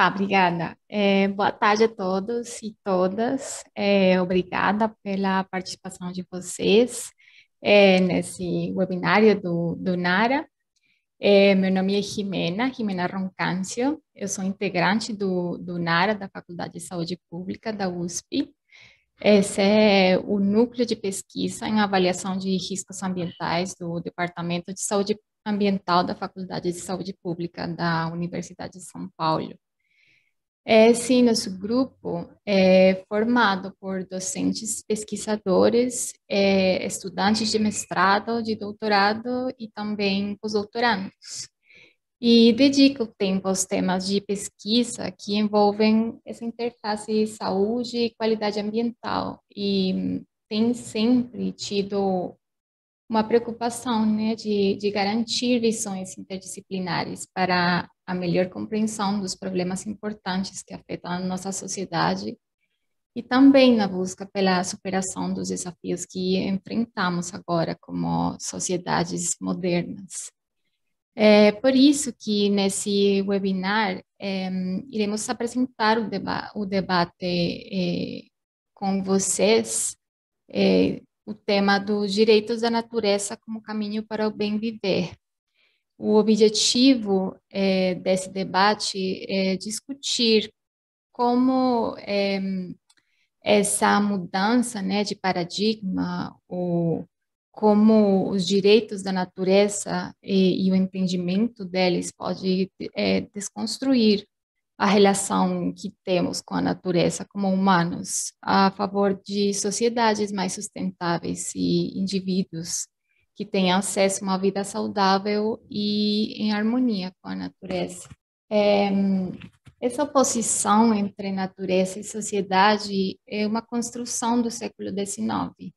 Obrigada. Boa tarde a todos e todas. Obrigada pela participação de vocês nesse webinário do NARA. Meu nome é Jimena Roncâncio. Eu sou integrante do NARA, da Faculdade de Saúde Pública da USP. Esse é o núcleo de pesquisa em avaliação de riscos ambientais do Departamento de Saúde Ambiental da Faculdade de Saúde Pública da Universidade de São Paulo. Sim, nosso grupo é formado por docentes, pesquisadores, estudantes de mestrado, de doutorado e também pós-doutorandos. E dedica o tempo aos temas de pesquisa que envolvem essa interface saúde e qualidade ambiental. E tem sempre tido uma preocupação, né, de garantir visões interdisciplinares para a melhor compreensão dos problemas importantes que afetam a nossa sociedade e também na busca pela superação dos desafios que enfrentamos agora como sociedades modernas. É por isso que nesse webinar iremos apresentar o debate com vocês, o tema dos direitos da natureza como caminho para o bem viver. O objetivo desse debate é discutir como essa mudança, né, de paradigma, como os direitos da natureza e o entendimento deles pode desconstruir a relação que temos com a natureza como humanos, a favor de sociedades mais sustentáveis e indivíduos que tenham acesso a uma vida saudável e em harmonia com a natureza. Essa oposição entre natureza e sociedade é uma construção do século XIX,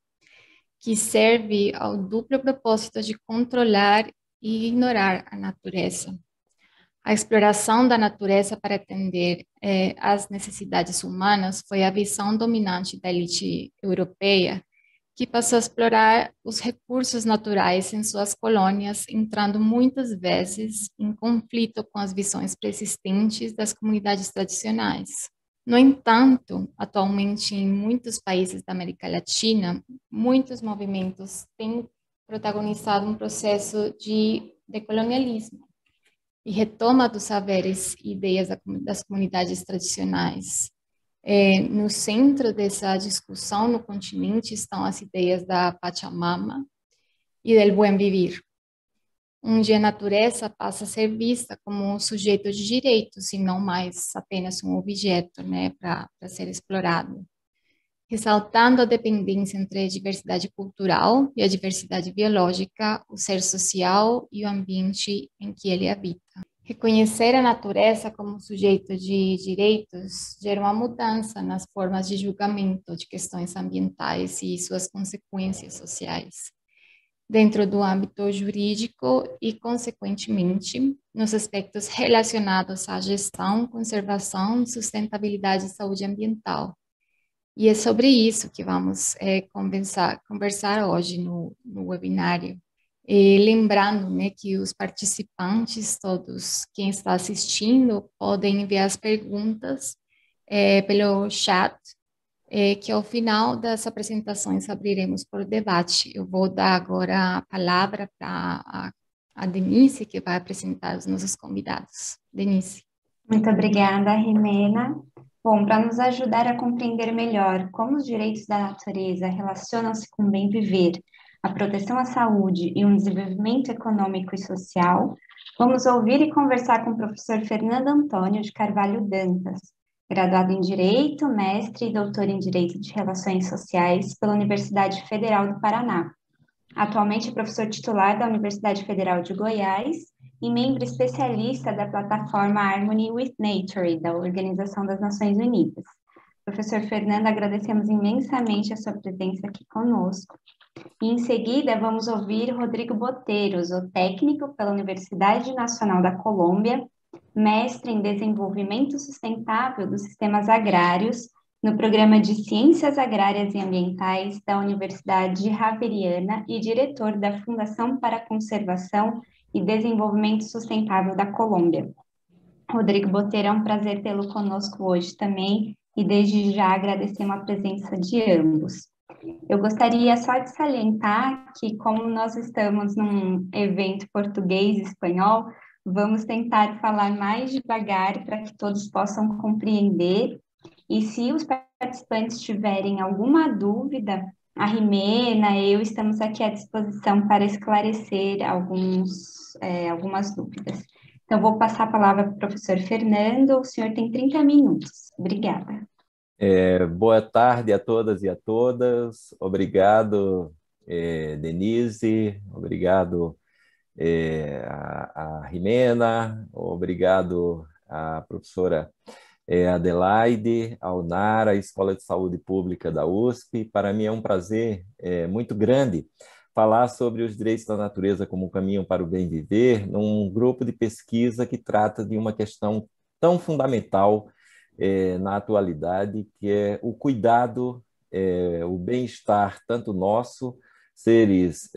que serve ao duplo propósito de controlar e ignorar a natureza. A exploração da natureza para atender às necessidades humanas foi a visão dominante da elite europeia, que passou a explorar os recursos naturais em suas colônias, entrando muitas vezes em conflito com as visões persistentes das comunidades tradicionais. No entanto, atualmente em muitos países da América Latina, muitos movimentos têm protagonizado um processo de decolonialismo e retoma dos saberes e ideias das comunidades tradicionais. No centro dessa discussão no continente estão as ideias da Pachamama e do buen vivir, onde a natureza passa a ser vista como um sujeito de direitos e não mais apenas um objeto, né, para ser explorado, ressaltando a dependência entre a diversidade cultural e a diversidade biológica, o ser social e o ambiente em que ele habita. Reconhecer a natureza como sujeito de direitos gera uma mudança nas formas de julgamento de questões ambientais e suas consequências sociais, dentro do âmbito jurídico e, consequentemente, nos aspectos relacionados à gestão, conservação, sustentabilidade e saúde ambiental. E é sobre isso que vamos conversar hoje no webinário. E lembrando, né, que os participantes, todos, quem está assistindo, podem enviar as perguntas pelo chat, que ao final das apresentações abriremos por debate. Eu vou dar agora a palavra para a Denise, que vai apresentar os nossos convidados. Denise. Muito obrigada, Jimena. Bom, para nos ajudar a compreender melhor como os direitos da natureza relacionam-se com o bem viver, a proteção à saúde e um desenvolvimento econômico e social, vamos ouvir e conversar com o professor Fernando Antônio de Carvalho Dantas, graduado em Direito, mestre e doutor em Direito de Relações Sociais pela Universidade Federal do Paraná. Atualmente é professor titular da Universidade Federal de Goiás e membro especialista da plataforma Harmony with Nature, da Organização das Nações Unidas. Professor Fernando, agradecemos imensamente a sua presença aqui conosco. E em seguida, vamos ouvir Rodrigo Botelho, zootécnico pela Universidade Nacional da Colômbia, mestre em Desenvolvimento Sustentável dos Sistemas Agrários, no Programa de Ciências Agrárias e Ambientais da Universidade Javeriana e diretor da Fundação para a Conservação e Desenvolvimento Sustentável da Colômbia. Rodrigo Botelho, é um prazer tê-lo conosco hoje também, e desde já agradecemos a presença de ambos. Eu gostaria só de salientar que, como nós estamos num evento português e espanhol, vamos tentar falar mais devagar para que todos possam compreender. E se os participantes tiverem alguma dúvida, a Rimena, eu estamos aqui à disposição para esclarecer algumas dúvidas. Então, vou passar a palavra para o professor Fernando. O senhor tem 30 minutos. Obrigada. Boa tarde a todas e a todas. Obrigado, Denise. Obrigado, a Rimena. Obrigado à professora Adelaide, ao NARA, a Escola de Saúde Pública da USP. Para mim é um prazer muito grande falar sobre os direitos da natureza como um caminho para o bem viver, num grupo de pesquisa que trata de uma questão tão fundamental na atualidade, que é o cuidado, o bem-estar, tanto nosso, seres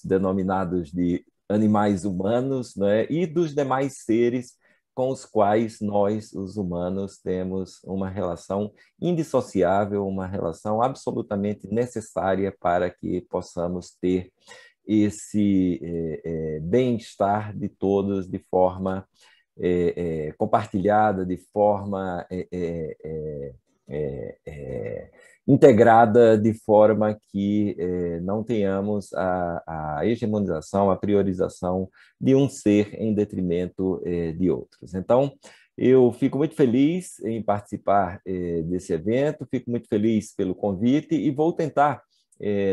denominados de animais humanos, né, e dos demais seres com os quais nós, os humanos, temos uma relação indissociável, uma relação absolutamente necessária para que possamos ter esse bem-estar de todos de forma compartilhada, de forma integrada, de forma que não tenhamos a hegemonização, a priorização de um ser em detrimento de outros. Então, eu fico muito feliz em participar desse evento, fico muito feliz pelo convite e vou tentar,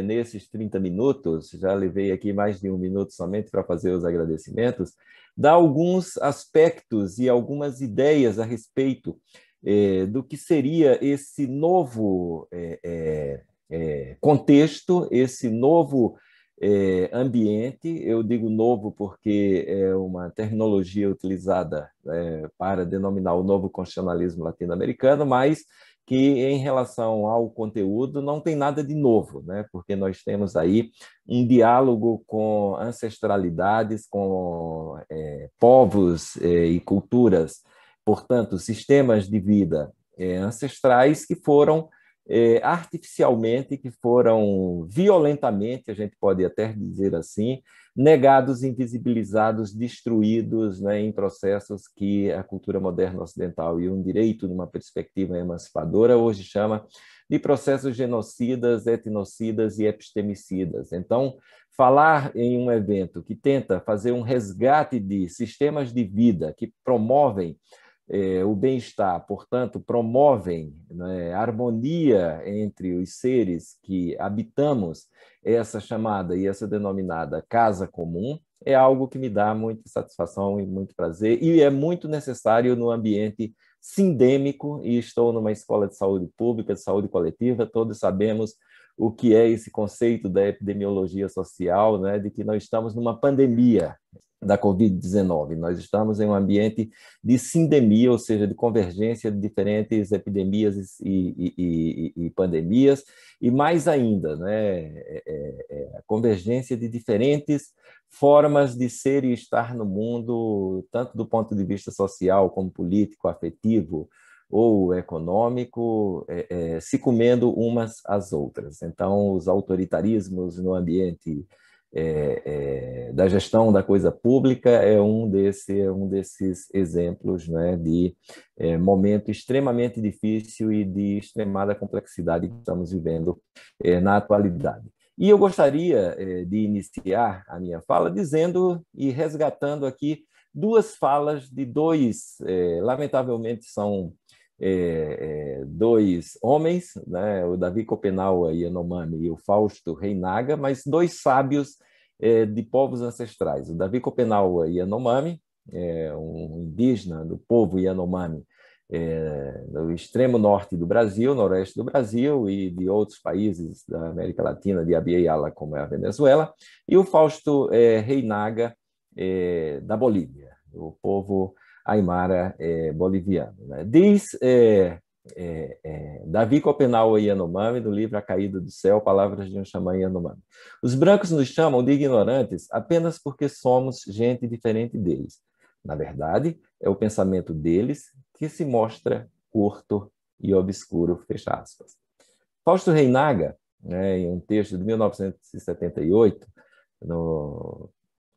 nesses 30 minutos, já levei aqui mais de um minuto somente para fazer os agradecimentos, dar alguns aspectos e algumas ideias a respeito do que seria esse novo contexto, esse novo ambiente. Eu digo novo porque é uma terminologia utilizada para denominar o novo constitucionalismo latino-americano, mas que, em relação ao conteúdo, não tem nada de novo, né? Porque nós temos aí um diálogo com ancestralidades, com povos e culturas, portanto, sistemas de vida ancestrais que foram artificialmente, que foram violentamente, a gente pode até dizer assim, negados, invisibilizados, destruídos, né, em processos que a cultura moderna ocidental e um direito, numa perspectiva emancipadora, hoje chama de processos genocidas, etnocidas e epistemicidas. Então, falar em um evento que tenta fazer um resgate de sistemas de vida que promovem o bem-estar, portanto, promovem, né, a harmonia entre os seres que habitamos essa chamada e essa denominada casa comum, é algo que me dá muita satisfação e muito prazer, e é muito necessário no ambiente sindêmico, e estou numa escola de saúde pública, de saúde coletiva, todos sabemos o que é esse conceito da epidemiologia social, né, de que nós estamos numa pandemia da Covid-19. Nós estamos em um ambiente de sindemia, ou seja, de convergência de diferentes epidemias e pandemias, e mais ainda, né, a convergência de diferentes formas de ser e estar no mundo, tanto do ponto de vista social, como político, afetivo ou econômico, se comendo umas às outras. Então, os autoritarismos no ambiente da gestão da coisa pública é um desses exemplos, né, de momento extremamente difícil e de extremada complexidade que estamos vivendo na atualidade. E eu gostaria de iniciar a minha fala dizendo e resgatando aqui duas falas de dois, lamentavelmente são dois homens, né, o Davi Kopenawa Yanomami e o Fausto Reinaga, mas dois sábios de povos ancestrais. O Davi Kopenawa Yanomami, um indígena do povo Yanomami, no extremo norte do Brasil, noroeste do Brasil e de outros países da América Latina, de Abya Yala, como é a Venezuela, e o Fausto Reinaga, da Bolívia, o povo Aimara boliviano. Né? Diz Davi Kopenawa Yanomami, do livro A Caída do Céu, Palavras de um Xamã Yanomami. Os brancos nos chamam de ignorantes apenas porque somos gente diferente deles. Na verdade, é o pensamento deles que se mostra curto e obscuro, fecha aspas. Fausto Reinaga, né, em um texto de 1978, no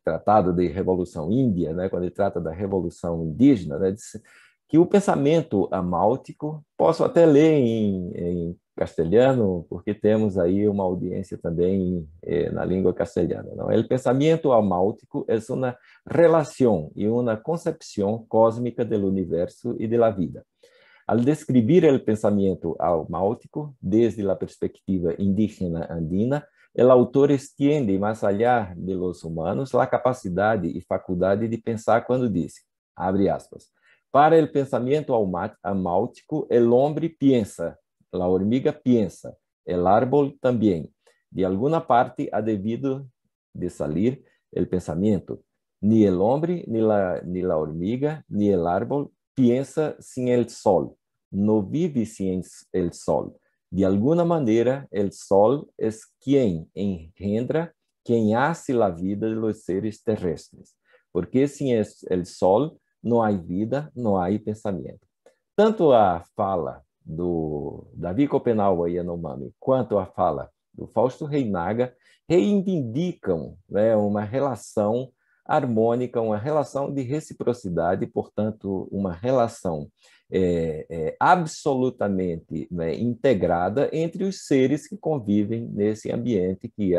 Tratado de Revolução Índia, né, quando ele trata da Revolução Indígena, né, disse que o pensamento amáltico, posso até ler em castelhano, porque temos aí uma audiência também na língua castelhana. ¿No? El pensamiento amáltico es una relación y una concepción cósmica del universo y de la vida. Al describir el pensamiento amáltico desde la perspectiva indígena andina, el autor extiende más allá de los humanos la capacidad y facultad de pensar cuando dice, abre aspas, para el pensamiento amáltico, el hombre piensa, la hormiga piensa, el árbol también. De alguna parte ha debido de salir el pensamiento. Ni el hombre, ni la hormiga, ni el árbol piensa sin el sol. No vive sin el sol. De alguna manera, el sol es quien engendra, quien hace la vida de los seres terrestres. Porque sin el sol não há vida, não há pensamento. Tanto a fala do Davi Copenhague Yanomami quanto a fala do Fausto Reinaga reivindicam, né, uma relação harmônica, uma relação de reciprocidade, portanto, uma relação absolutamente, né, integrada entre os seres que convivem nesse ambiente que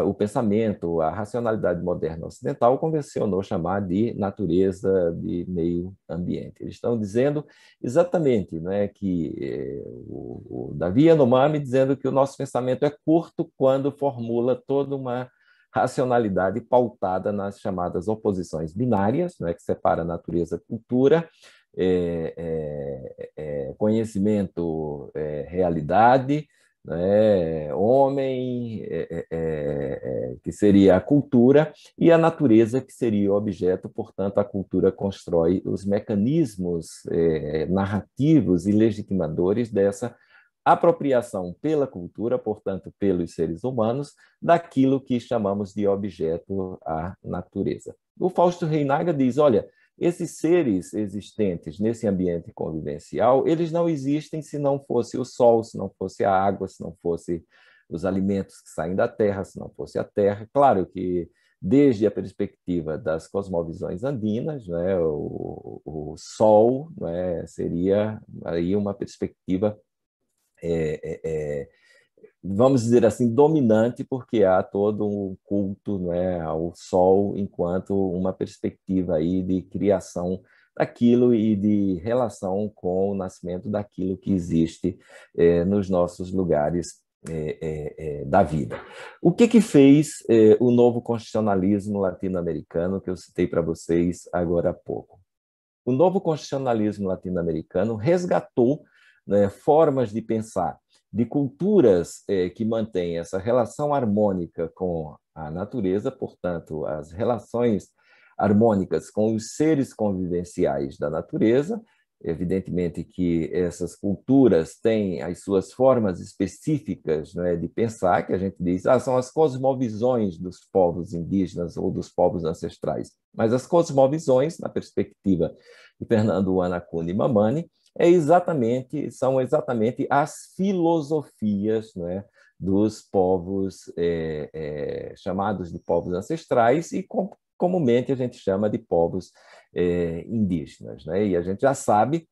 o pensamento, a racionalidade moderna ocidental convencionou chamar de natureza, de meio ambiente. Eles estão dizendo exatamente, né, que o Davi Yanomami dizendo que o nosso pensamento é curto quando formula toda uma racionalidade pautada nas chamadas oposições binárias, né, que separa natureza, cultura, conhecimento, realidade, né, homem, que seria a cultura, e a natureza, que seria o objeto. Portanto, a cultura constrói os mecanismos narrativos e legitimadores dessa apropriação pela cultura, portanto, pelos seres humanos, daquilo que chamamos de objeto, a natureza. O Fausto Reinaga diz, olha, esses seres existentes nesse ambiente convivencial, eles não existem se não fosse o sol, se não fosse a água, se não fosse os alimentos que saem da terra, se não fosse a terra. Claro que, desde a perspectiva das cosmovisões andinas, né, o sol, né, seria aí uma perspectiva, vamos dizer assim, dominante, porque há todo um culto, né, ao sol enquanto uma perspectiva aí de criação daquilo e de relação com o nascimento daquilo que existe nos nossos lugares da vida. O que fez o novo constitucionalismo latino-americano, que eu citei para vocês agora há pouco? O novo constitucionalismo latino-americano resgatou, né, formas de pensar, de culturas que mantêm essa relação harmônica com a natureza, portanto, as relações harmônicas com os seres convivenciais da natureza. Evidentemente que essas culturas têm as suas formas específicas, né, de pensar, que a gente diz, são as cosmovisões dos povos indígenas ou dos povos ancestrais. Mas as cosmovisões, na perspectiva de Fernando Ana Cunha Mamani, são exatamente as filosofias, né, dos povos chamados de povos ancestrais e comumente a gente chama de povos indígenas, né? E a gente já sabe,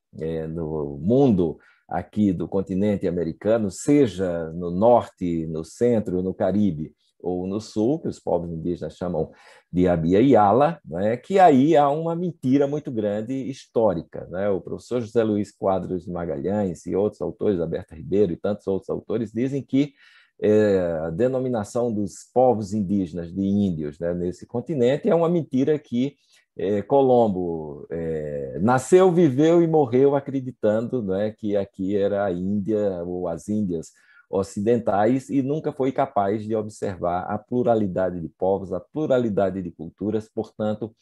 no mundo aqui do continente americano, seja no norte, no centro, no Caribe ou no sul, que os povos indígenas chamam de Abya Yala, né, que aí há uma mentira muito grande histórica, né? O professor José Luiz Quadros de Magalhães e outros autores, Alberto Ribeiro e tantos outros autores, dizem que a denominação dos povos indígenas de índios, né, nesse continente é uma mentira que Colombo nasceu, viveu e morreu acreditando, né, que aqui era a Índia ou as Índias ocidentais, e nunca foi capaz de observar a pluralidade de povos, a pluralidade de culturas, portanto,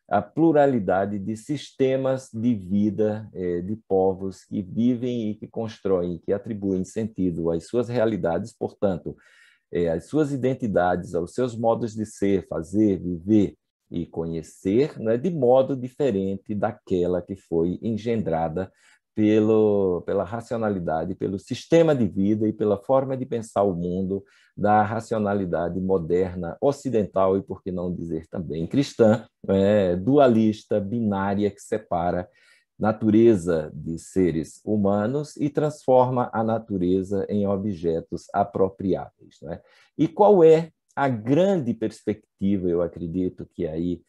a pluralidade de sistemas de vida de povos que vivem e que constroem, que atribuem sentido às suas realidades, portanto, às suas identidades, aos seus modos de ser, fazer, viver, e conhecer, né, de modo diferente daquela que foi engendrada pela racionalidade, pelo sistema de vida e pela forma de pensar o mundo da racionalidade moderna ocidental e, por que não dizer também cristã, dualista, binária, que separa natureza de seres humanos e transforma a natureza em objetos apropriáveis, né? E qual é a grande perspectiva, eu acredito que aí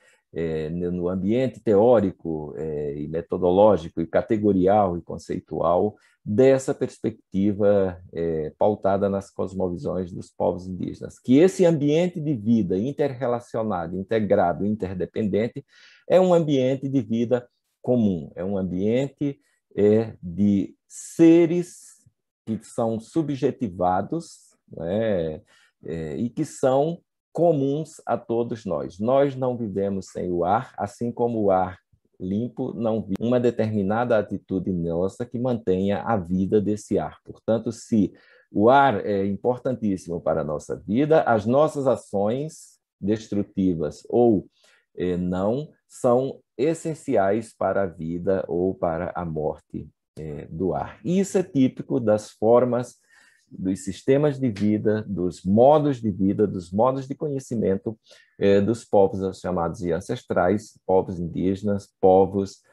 no ambiente teórico e metodológico e categorial e conceitual dessa perspectiva pautada nas cosmovisões dos povos indígenas, que esse ambiente de vida interrelacionado, integrado, interdependente é um ambiente de vida comum, é um ambiente de seres que são subjetivados, né, e que são comuns a todos nós. Nós não vivemos sem o ar, assim como o ar limpo não vive uma determinada atitude nossa que mantenha a vida desse ar. Portanto, se o ar é importantíssimo para a nossa vida, as nossas ações destrutivas ou não são essenciais para a vida ou para a morte do ar. Isso é típico das formas, dos sistemas de vida, dos modos de vida, dos modos de conhecimento dos povos chamados de ancestrais, povos indígenas, povos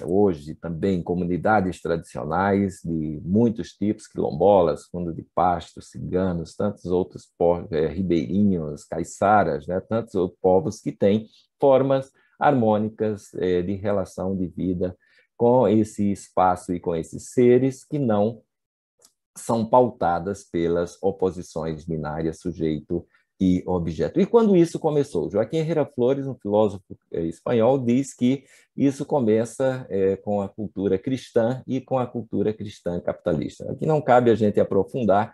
hoje também comunidades tradicionais de muitos tipos, quilombolas, fundo de pasto, ciganos, tantos outros povos, ribeirinhos, caiçaras, né? Tantos outros povos que têm formas harmônicas de relação de vida com esse espaço e com esses seres que não são pautadas pelas oposições binárias, sujeito e objeto. E quando isso começou? Joaquim Herrera Flores, um filósofo espanhol, diz que isso começa com a cultura cristã e com a cultura cristã capitalista. Aqui não cabe a gente aprofundar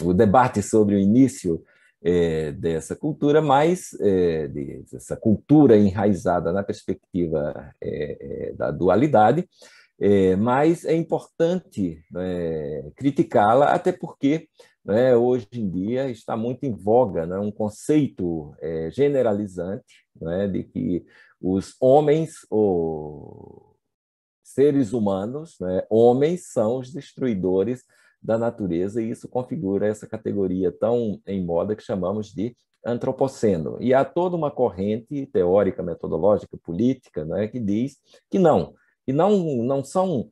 o debate sobre o início dessa cultura, mas dessa cultura enraizada na perspectiva da dualidade, mas é importante criticá-la, até porque hoje em dia está muito em voga um conceito generalizante de que os homens, ou seres humanos, homens, são os destruidores da natureza, e isso configura essa categoria tão em moda que chamamos de antropoceno. E há toda uma corrente teórica, metodológica, política, que diz que não. E não são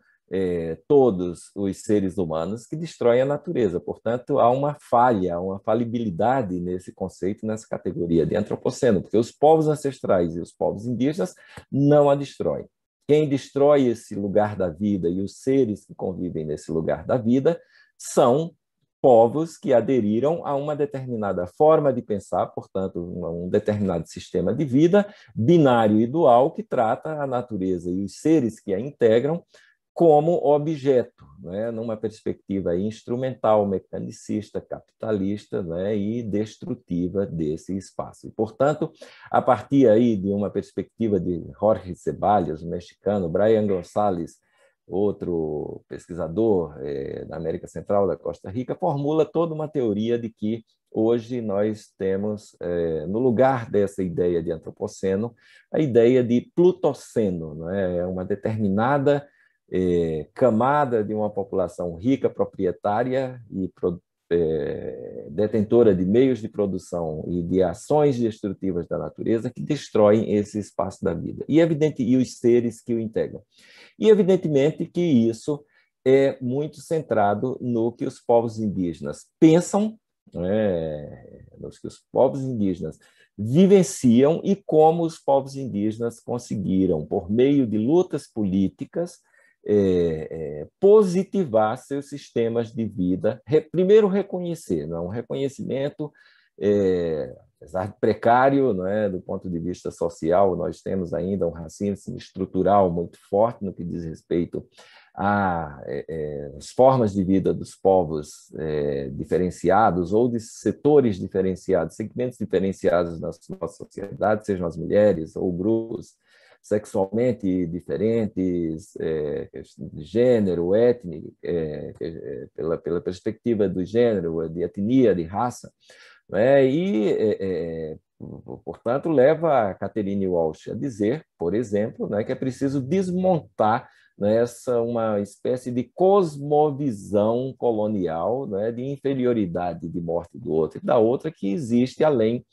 todos os seres humanos que destroem a natureza. Portanto, há uma falha, uma falibilidade nesse conceito, nessa categoria de antropoceno, porque os povos ancestrais e os povos indígenas não a destroem. Quem destrói esse lugar da vida e os seres que convivem nesse lugar da vida são povos que aderiram a uma determinada forma de pensar, portanto, um determinado sistema de vida binário e dual que trata a natureza e os seres que a integram como objeto, numa perspectiva instrumental, mecanicista, capitalista, e destrutiva desse espaço. E, portanto, a partir aí de uma perspectiva de Jorge Ceballos, um mexicano, Brian González, outro pesquisador da América Central, da Costa Rica, formula toda uma teoria de que hoje nós temos, no lugar dessa ideia de antropoceno, a ideia de plutoceno, uma determinada camada de uma população rica, proprietária e detentora de meios de produção e de ações destrutivas da natureza que destroem esse espaço da vida. E os seres que o integram. E, evidentemente, que isso é muito centrado no que os povos indígenas pensam, nos que os povos indígenas vivenciam e como os povos indígenas conseguiram, por meio de lutas políticas, positivar seus sistemas de vida. Primeiro, reconhecer, um reconhecimento, apesar de precário, do ponto de vista social, nós temos ainda um racismo estrutural muito forte no que diz respeito às formas de vida dos povos diferenciados ou de setores diferenciados, segmentos diferenciados na nossa sociedade, sejam as mulheres ou grupos sexualmente diferentes, de gênero, étnico, pela perspectiva do gênero, de etnia, de raça, né? Portanto, leva a Catherine Walsh a dizer, por exemplo, né, que é preciso desmontar, né, uma espécie de cosmovisão colonial, né, de inferioridade de morte do outro e da outra que existe além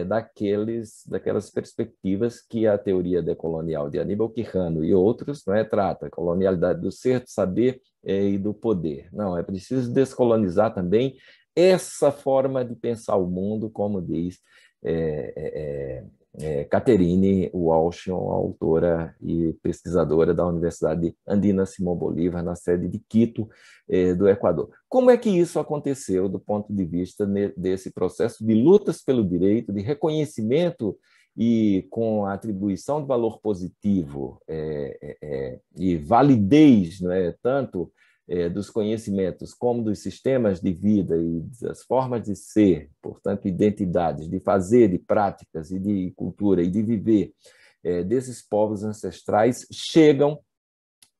daquelas perspectivas que a teoria decolonial de Aníbal Quijano e outros, né, trata, colonialidade do ser, do saber e do poder. Não, é preciso descolonizar também essa forma de pensar o mundo, como diz Catherine Walsh, uma autora e pesquisadora da Universidade Andina Simón Bolívar, na sede de Quito, do Equador. Como é que isso aconteceu do ponto de vista desse processo de lutas pelo direito, de reconhecimento e com a atribuição de valor positivo e validez, não é, tanto dos conhecimentos como dos sistemas de vida e das formas de ser, portanto, identidades, de fazer, de práticas e de cultura e de viver desses povos ancestrais, chegam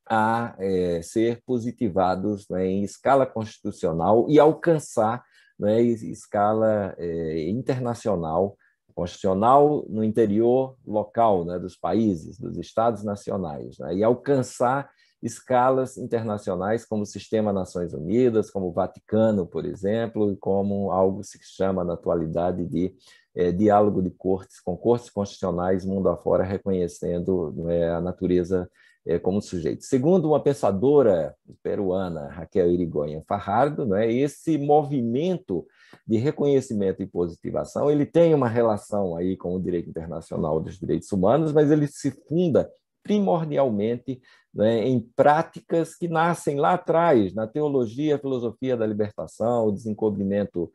a ser positivados, né, em escala constitucional e alcançar, né, escala internacional, constitucional no interior local, né, dos países, dos estados nacionais, né, e alcançar escalas internacionais como o Sistema Nações Unidas, como o Vaticano, por exemplo, e como algo que se chama na atualidade de diálogo de cortes, com cortes constitucionais mundo afora, reconhecendo a natureza como sujeito. Segundo uma pensadora peruana, Raquel Irigoyen Fajardo, esse movimento de reconhecimento e positivação, ele tem uma relação aí com o direito internacional dos direitos humanos, mas ele se funda primordialmente em práticas que nascem lá atrás, na teologia, filosofia da libertação, o desencobrimento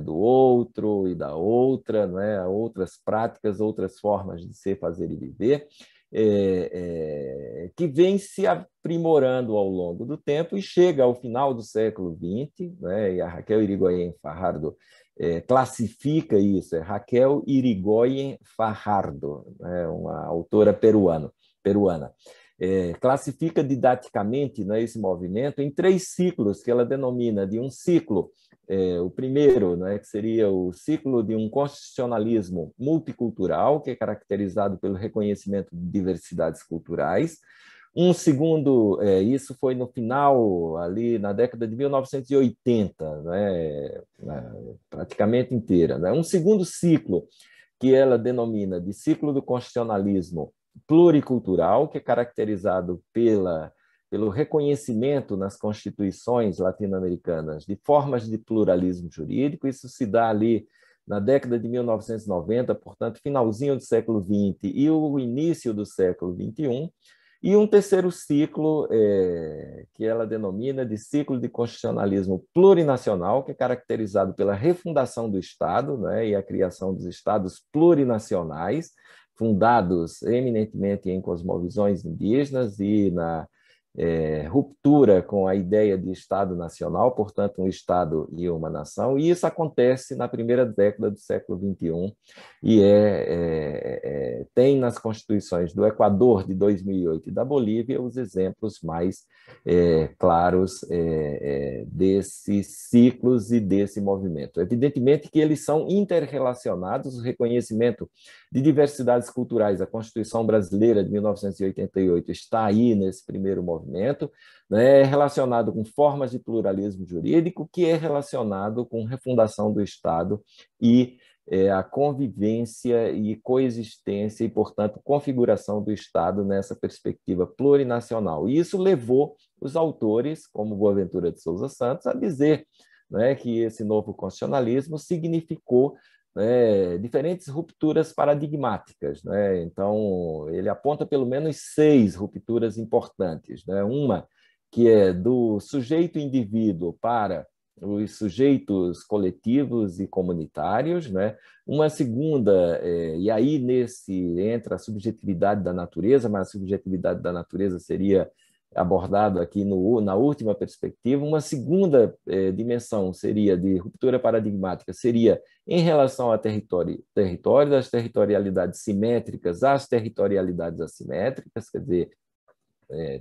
do outro e da outra, outras práticas, outras formas de ser, fazer e viver, que vem se aprimorando ao longo do tempo e chega ao final do século XX, e a Raquel Irigoyen Fajardo classifica isso, é Raquel Irigoyen Fajardo, uma autora peruana. Classifica didaticamente esse movimento em 3 ciclos que ela denomina de um ciclo, o primeiro, que seria o ciclo de um constitucionalismo multicultural, que é caracterizado pelo reconhecimento de diversidades culturais. Um segundo, isso foi no final, ali na década de 1980, praticamente inteira. Um segundo ciclo, que ela denomina de ciclo do constitucionalismo pluricultural, que é caracterizado pelo reconhecimento nas constituições latino-americanas de formas de pluralismo jurídico. Isso se dá ali na década de 1990, portanto, finalzinho do século XX e o início do século XXI. E um terceiro ciclo, que ela denomina de ciclo de constitucionalismo plurinacional, que é caracterizado pela refundação do Estado, e a criação dos Estados plurinacionais, fundados eminentemente em cosmovisões indígenas e na ruptura com a ideia de Estado nacional, portanto, um Estado e uma nação, e isso acontece na primeira década do século XXI e tem nas constituições do Equador de 2008 e da Bolívia os exemplos mais claros desses ciclos e desse movimento. Evidentemente que eles são interrelacionados, o reconhecimento de diversidades culturais, a Constituição Brasileira de 1988 está aí nesse primeiro movimento, relacionado com formas de pluralismo jurídico, que é relacionado com refundação do Estado e a convivência e coexistência e, portanto, configuração do Estado nessa perspectiva plurinacional. E isso levou os autores, como Boaventura de Souza Santos, a dizer que esse novo constitucionalismo significou diferentes rupturas paradigmáticas. Então, ele aponta pelo menos 6 rupturas importantes. Uma que é do sujeito indivíduo para os sujeitos coletivos e comunitários, uma segunda, e aí entra a subjetividade da natureza, mas a subjetividade da natureza seria abordado aqui na última perspectiva. Uma segunda dimensão seria de ruptura paradigmática, seria em relação ao território, das territorialidades simétricas às territorialidades assimétricas, quer dizer,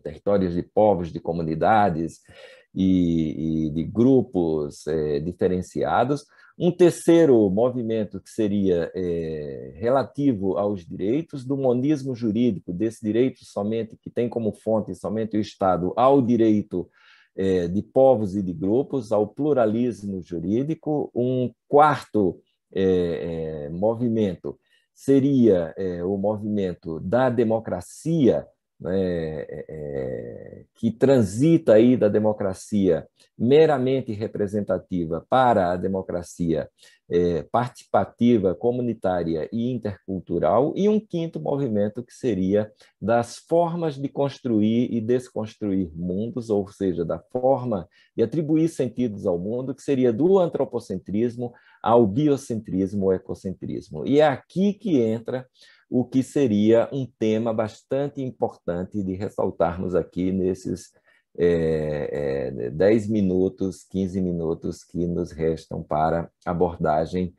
territórios de povos, de comunidades e de grupos diferenciados. Um terceiro movimento que seria relativo aos direitos, do monismo jurídico, desse direito somente que tem como fonte somente o Estado, ao direito de povos e de grupos, ao pluralismo jurídico. Um quarto movimento seria o movimento da democracia, né, que transita aí da democracia meramente representativa para a democracia participativa, comunitária e intercultural, e um quinto movimento que seria das formas de construir e desconstruir mundos, ou seja, da forma de atribuir sentidos ao mundo, que seria do antropocentrismo ao biocentrismo, ao ecocentrismo. E é aqui que entra o que seria um tema bastante importante de ressaltarmos aqui nesses 10 minutos, 15 minutos que nos restam para abordagem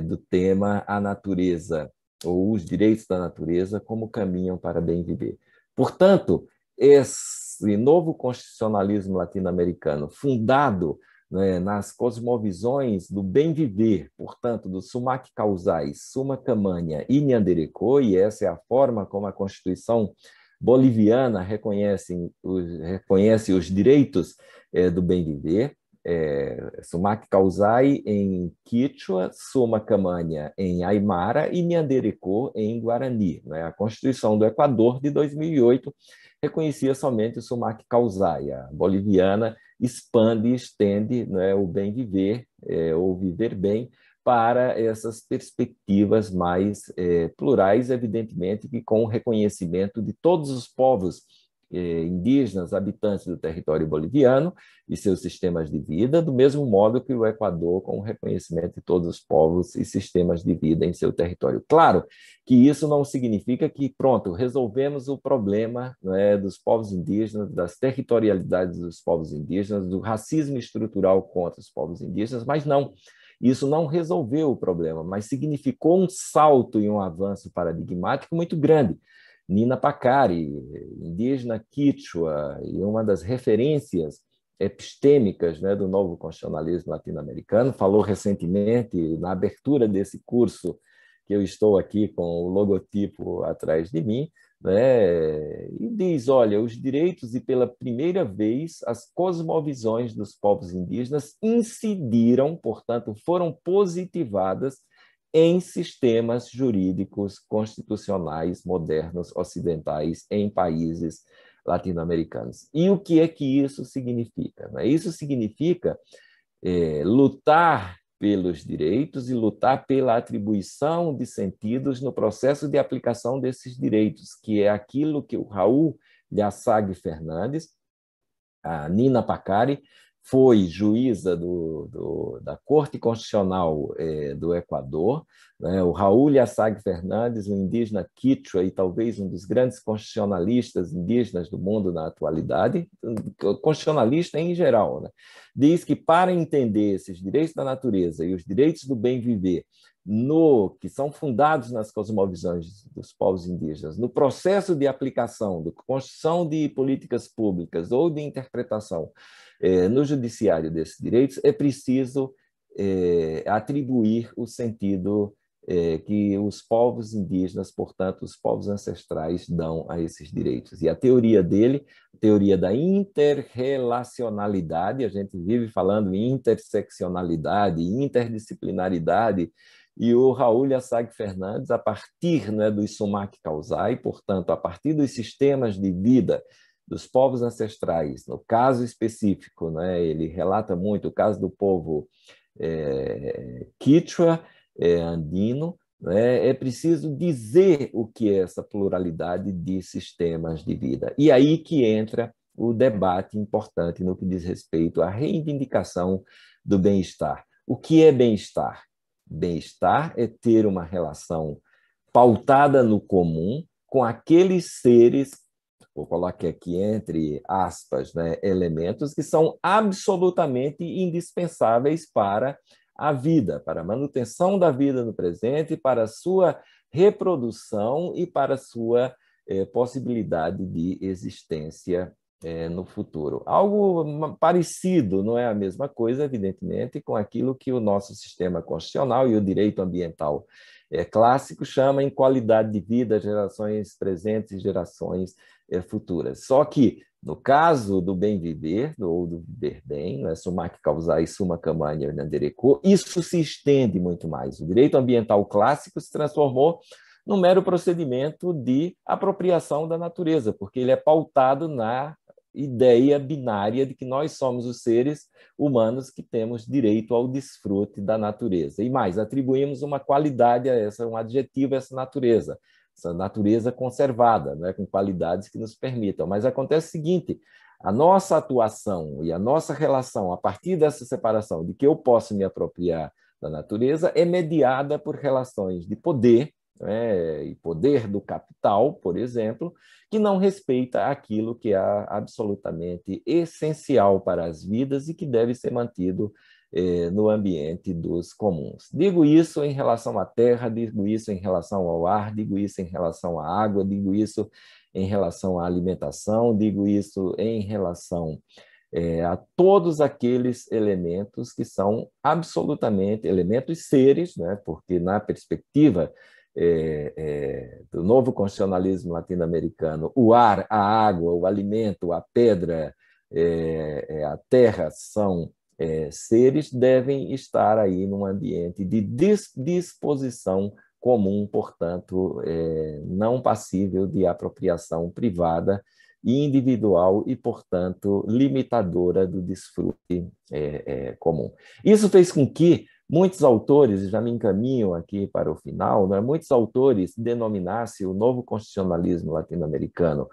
do tema a natureza, ou os direitos da natureza, como caminham para bem viver. Portanto, esse novo constitucionalismo latino-americano, fundado, né, nas cosmovisões do bem viver, portanto, do Sumac Causai, Summa Camanha e Nyandereco, e essa é a forma como a Constituição boliviana reconhece os direitos do bem viver, Sumac Causai em Quechua, Summa Camanha em Aymara e Nyandereco em Guarani. Né? A Constituição do Equador de 2008 reconhecia somente o Sumac Causai. A boliviana expande e estende, né, o bem viver, ou viver bem, para essas perspectivas mais plurais, evidentemente, que com o reconhecimento de todos os povos indígenas, habitantes do território boliviano e seus sistemas de vida, do mesmo modo que o Equador, com o reconhecimento de todos os povos e sistemas de vida em seu território. Claro que isso não significa que, pronto, resolvemos o problema, né, dos povos indígenas, das territorialidades dos povos indígenas, do racismo estrutural contra os povos indígenas, mas não. Isso não resolveu o problema, mas significou um salto e um avanço paradigmático muito grande. Nina Pacari, indígena quichua, e uma das referências epistêmicas, né, do novo constitucionalismo latino-americano, falou recentemente, na abertura desse curso, que eu estou aqui com o logotipo atrás de mim, né, e diz, olha, os direitos e pela primeira vez as cosmovisões dos povos indígenas incidiram, portanto, foram positivadas em sistemas jurídicos constitucionais modernos ocidentais em países latino-americanos. E o que é que isso significa? Isso significa lutar pelos direitos e lutar pela atribuição de sentidos no processo de aplicação desses direitos, que é aquilo que o Raul Lhaçag Fernandes, a Nina Pacari, foi juíza da Corte Constitucional do Equador, né? O Raul Lhaçag Fernandes, um indígena quichua e talvez um dos grandes constitucionalistas indígenas do mundo na atualidade, constitucionalista em geral, né? Diz que para entender esses direitos da natureza e os direitos do bem viver, que são fundados nas cosmovisões dos povos indígenas, no processo de aplicação, de construção de políticas públicas ou de interpretação no judiciário desses direitos, é preciso atribuir o sentido que os povos indígenas, portanto, os povos ancestrais, dão a esses direitos. E a teoria dele, a teoria da interrelacionalidade, a gente vive falando em interseccionalidade, interdisciplinaridade, e o Raul Lhaçag Fernandes, a partir, né, do Sumac Causai, portanto, a partir dos sistemas de vida dos povos ancestrais, no caso específico, né, ele relata muito o caso do povo quichua, andino, né, é preciso dizer o que é essa pluralidade de sistemas de vida. E aí que entra o debate importante no que diz respeito à reivindicação do bem-estar. O que é bem-estar? Bem-estar é ter uma relação pautada no comum com aqueles seres, vou colocar aqui entre aspas, né, elementos que são absolutamente indispensáveis para a vida, para a manutenção da vida no presente, para a sua reprodução e para a sua possibilidade de existência no futuro. Algo parecido, não é a mesma coisa, evidentemente, com aquilo que o nosso sistema constitucional e o direito ambiental clássico chama em qualidade de vida, gerações presentes e gerações futuras. Só que, no caso do bem viver, ou do viver bem, né, sumac causai summa camania hernandereco, isso se estende muito mais. O direito ambiental clássico se transformou num mero procedimento de apropriação da natureza, porque ele é pautado na ideia binária de que nós somos os seres humanos que temos direito ao desfrute da natureza. E mais, atribuímos uma qualidade a essa, um adjetivo a essa natureza conservada, né, com qualidades que nos permitam. Mas acontece o seguinte, a nossa atuação e a nossa relação, a partir dessa separação de que eu posso me apropriar da natureza, é mediada por relações de poder, né, e poder do capital, por exemplo, que não respeita aquilo que é absolutamente essencial para as vidas e que deve ser mantido no ambiente dos comuns. Digo isso em relação à terra, digo isso em relação ao ar, digo isso em relação à água, digo isso em relação à alimentação, digo isso em relação a todos aqueles elementos que são absolutamente elementos seres, né? Porque na perspectiva do novo constitucionalismo latino-americano, o ar, a água, o alimento, a pedra, a terra são seres, devem estar aí num ambiente de disposição comum, portanto, não passível de apropriação privada e individual e, portanto, limitadora do desfrute comum. Isso fez com que muitos autores, já me encaminho aqui para o final, né, muitos autores denominassem o novo constitucionalismo latino-americano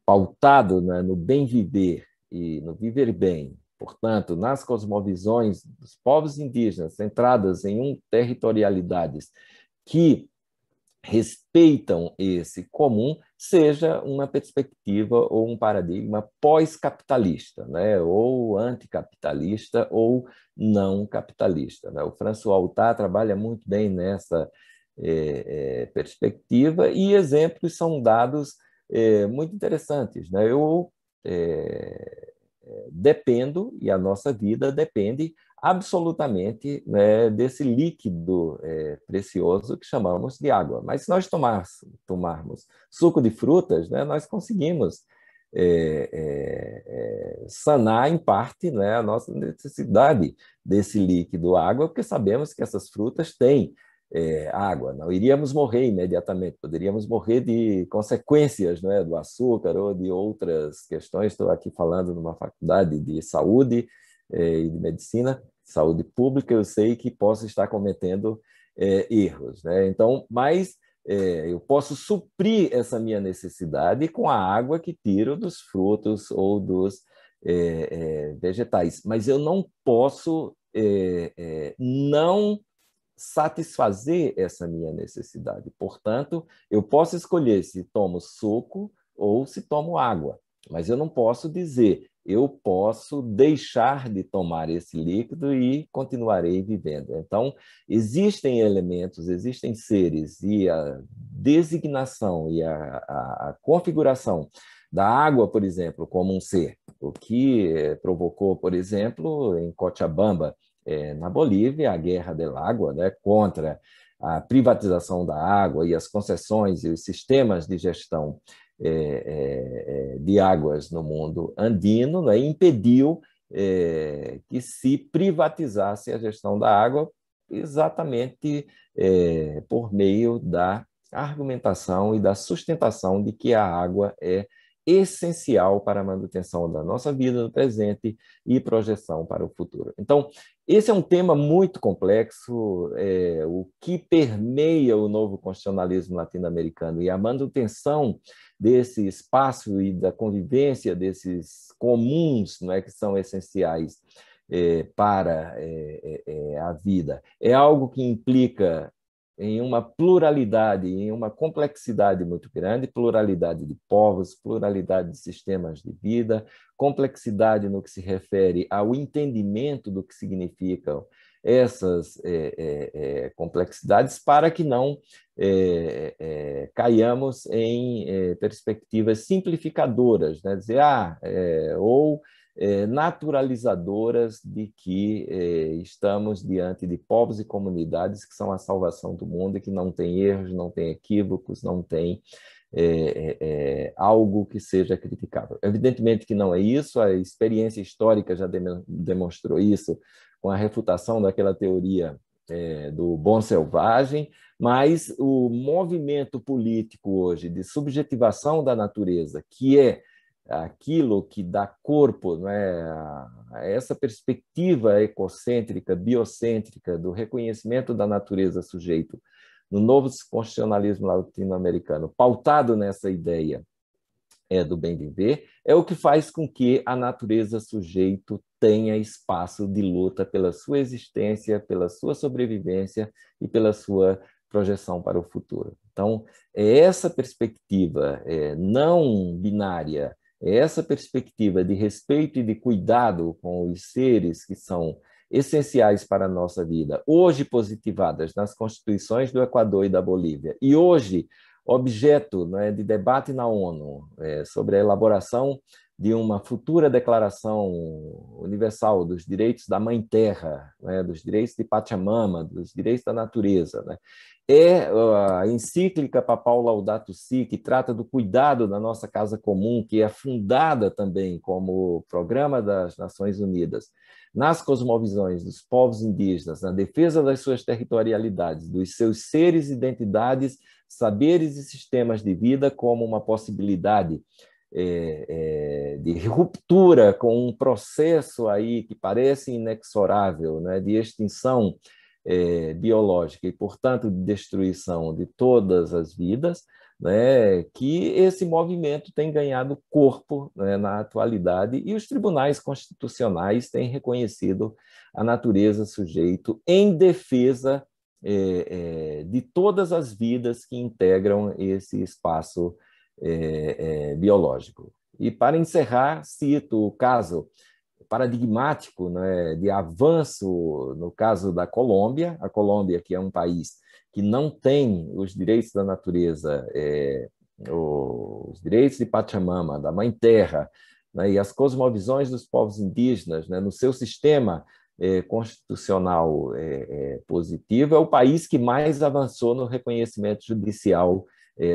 pautado, né, no bem viver e no viver bem, portanto, nas cosmovisões dos povos indígenas, centradas em territorialidades que respeitam esse comum, seja uma perspectiva ou um paradigma pós-capitalista, né? Ou anticapitalista ou não capitalista, né? O François Lyotard trabalha muito bem nessa perspectiva e exemplos são dados muito interessantes, né? Eu dependo, e a nossa vida depende absolutamente, né, desse líquido precioso que chamamos de água. Mas se nós tomarmos suco de frutas, né, nós conseguimos sanar em parte, né, a nossa necessidade desse líquido água, porque sabemos que essas frutas têm água. Não iríamos morrer imediatamente, poderíamos morrer de consequências, né, do açúcar ou de outras questões. Estou aqui falando numa faculdade de saúde e de medicina, saúde pública, eu sei que posso estar cometendo erros, né? Então, mas eu posso suprir essa minha necessidade com a água que tiro dos frutos ou dos vegetais, mas eu não posso não satisfazer essa minha necessidade. Portanto, eu posso escolher se tomo suco ou se tomo água, mas eu não posso dizer eu posso deixar de tomar esse líquido e continuarei vivendo. Então, existem elementos, existem seres, e a designação e a configuração da água, por exemplo, como um ser, o que provocou, por exemplo, em Cochabamba, na Bolívia, a Guerra del Agua, né, contra a privatização da água e as concessões e os sistemas de gestão de águas no mundo andino, né, impediu que se privatizasse a gestão da água exatamente por meio da argumentação e da sustentação de que a água é essencial para a manutenção da nossa vida no presente e projeção para o futuro. Então, esse é um tema muito complexo, o que permeia o novo constitucionalismo latino-americano e a manutenção desse espaço e da convivência desses comuns, não é, que são essenciais para a vida. É algo que implica em uma pluralidade, em uma complexidade muito grande, pluralidade de povos, pluralidade de sistemas de vida, complexidade no que se refere ao entendimento do que significam essas complexidades para que não caiamos em perspectivas simplificadoras, né? Dizer, ou naturalizadoras de que estamos diante de povos e comunidades que são a salvação do mundo e que não tem erros, não tem equívocos, não tem algo que seja criticável. Evidentemente que não é isso, a experiência histórica já demonstrou isso com a refutação daquela teoria do bom selvagem, mas o movimento político hoje de subjetivação da natureza, que é aquilo que dá corpo, não é, a essa perspectiva ecocêntrica, biocêntrica do reconhecimento da natureza sujeito no novo constitucionalismo latino-americano, pautado nessa ideia do bem viver, é o que faz com que a natureza sujeito tenha espaço de luta pela sua existência, pela sua sobrevivência e pela sua projeção para o futuro. Então, é essa perspectiva não binária, é essa perspectiva de respeito e de cuidado com os seres que são essenciais para a nossa vida, hoje positivadas nas constituições do Equador e da Bolívia, e hoje objeto, né, de debate na ONU sobre a elaboração de uma futura declaração universal dos direitos da Mãe Terra, né, dos direitos de Pachamama, dos direitos da natureza, né? É a encíclica Papal Laudato Si, que trata do cuidado da nossa casa comum, que é fundada também como programa das Nações Unidas, nas cosmovisões dos povos indígenas, na defesa das suas territorialidades, dos seus seres, identidades, saberes e sistemas de vida como uma possibilidade de ruptura com um processo aí que parece inexorável, né, de extinção biológica e, portanto, de destruição de todas as vidas, né, que esse movimento tem ganhado corpo, né, na atualidade, e os tribunais constitucionais têm reconhecido a natureza sujeito em defesa de todas as vidas que integram esse espaço biológico. E, para encerrar, cito o caso paradigmático, né, de avanço no caso da Colômbia, a Colômbia, que é um país que não tem os direitos da natureza, os direitos de Pachamama, da Mãe Terra, né, e as cosmovisões dos povos indígenas, né, no seu sistema constitucional positivo, é o país que mais avançou no reconhecimento judicial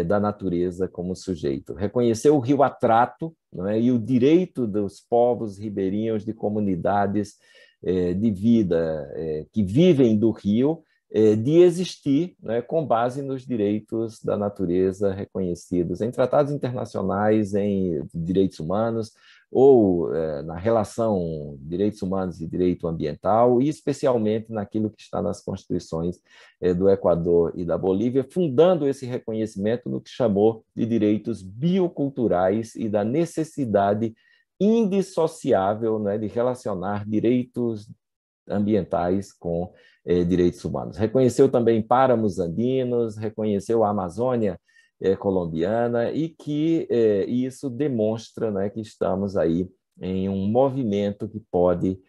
da natureza como sujeito. Reconheceu o rio Atrato, não é, e o direito dos povos ribeirinhos de comunidades de vida que vivem do rio, de existir, né, com base nos direitos da natureza reconhecidos em tratados internacionais, em direitos humanos, ou na relação direitos humanos e direito ambiental, e especialmente naquilo que está nas constituições do Equador e da Bolívia, fundando esse reconhecimento no que chamou de direitos bioculturais e da necessidade indissociável, né, de relacionar direitos ambientais com direitos humanos. Reconheceu também páramos andinos, reconheceu a Amazônia colombiana, e que isso demonstra, né, que estamos aí em um movimento que pode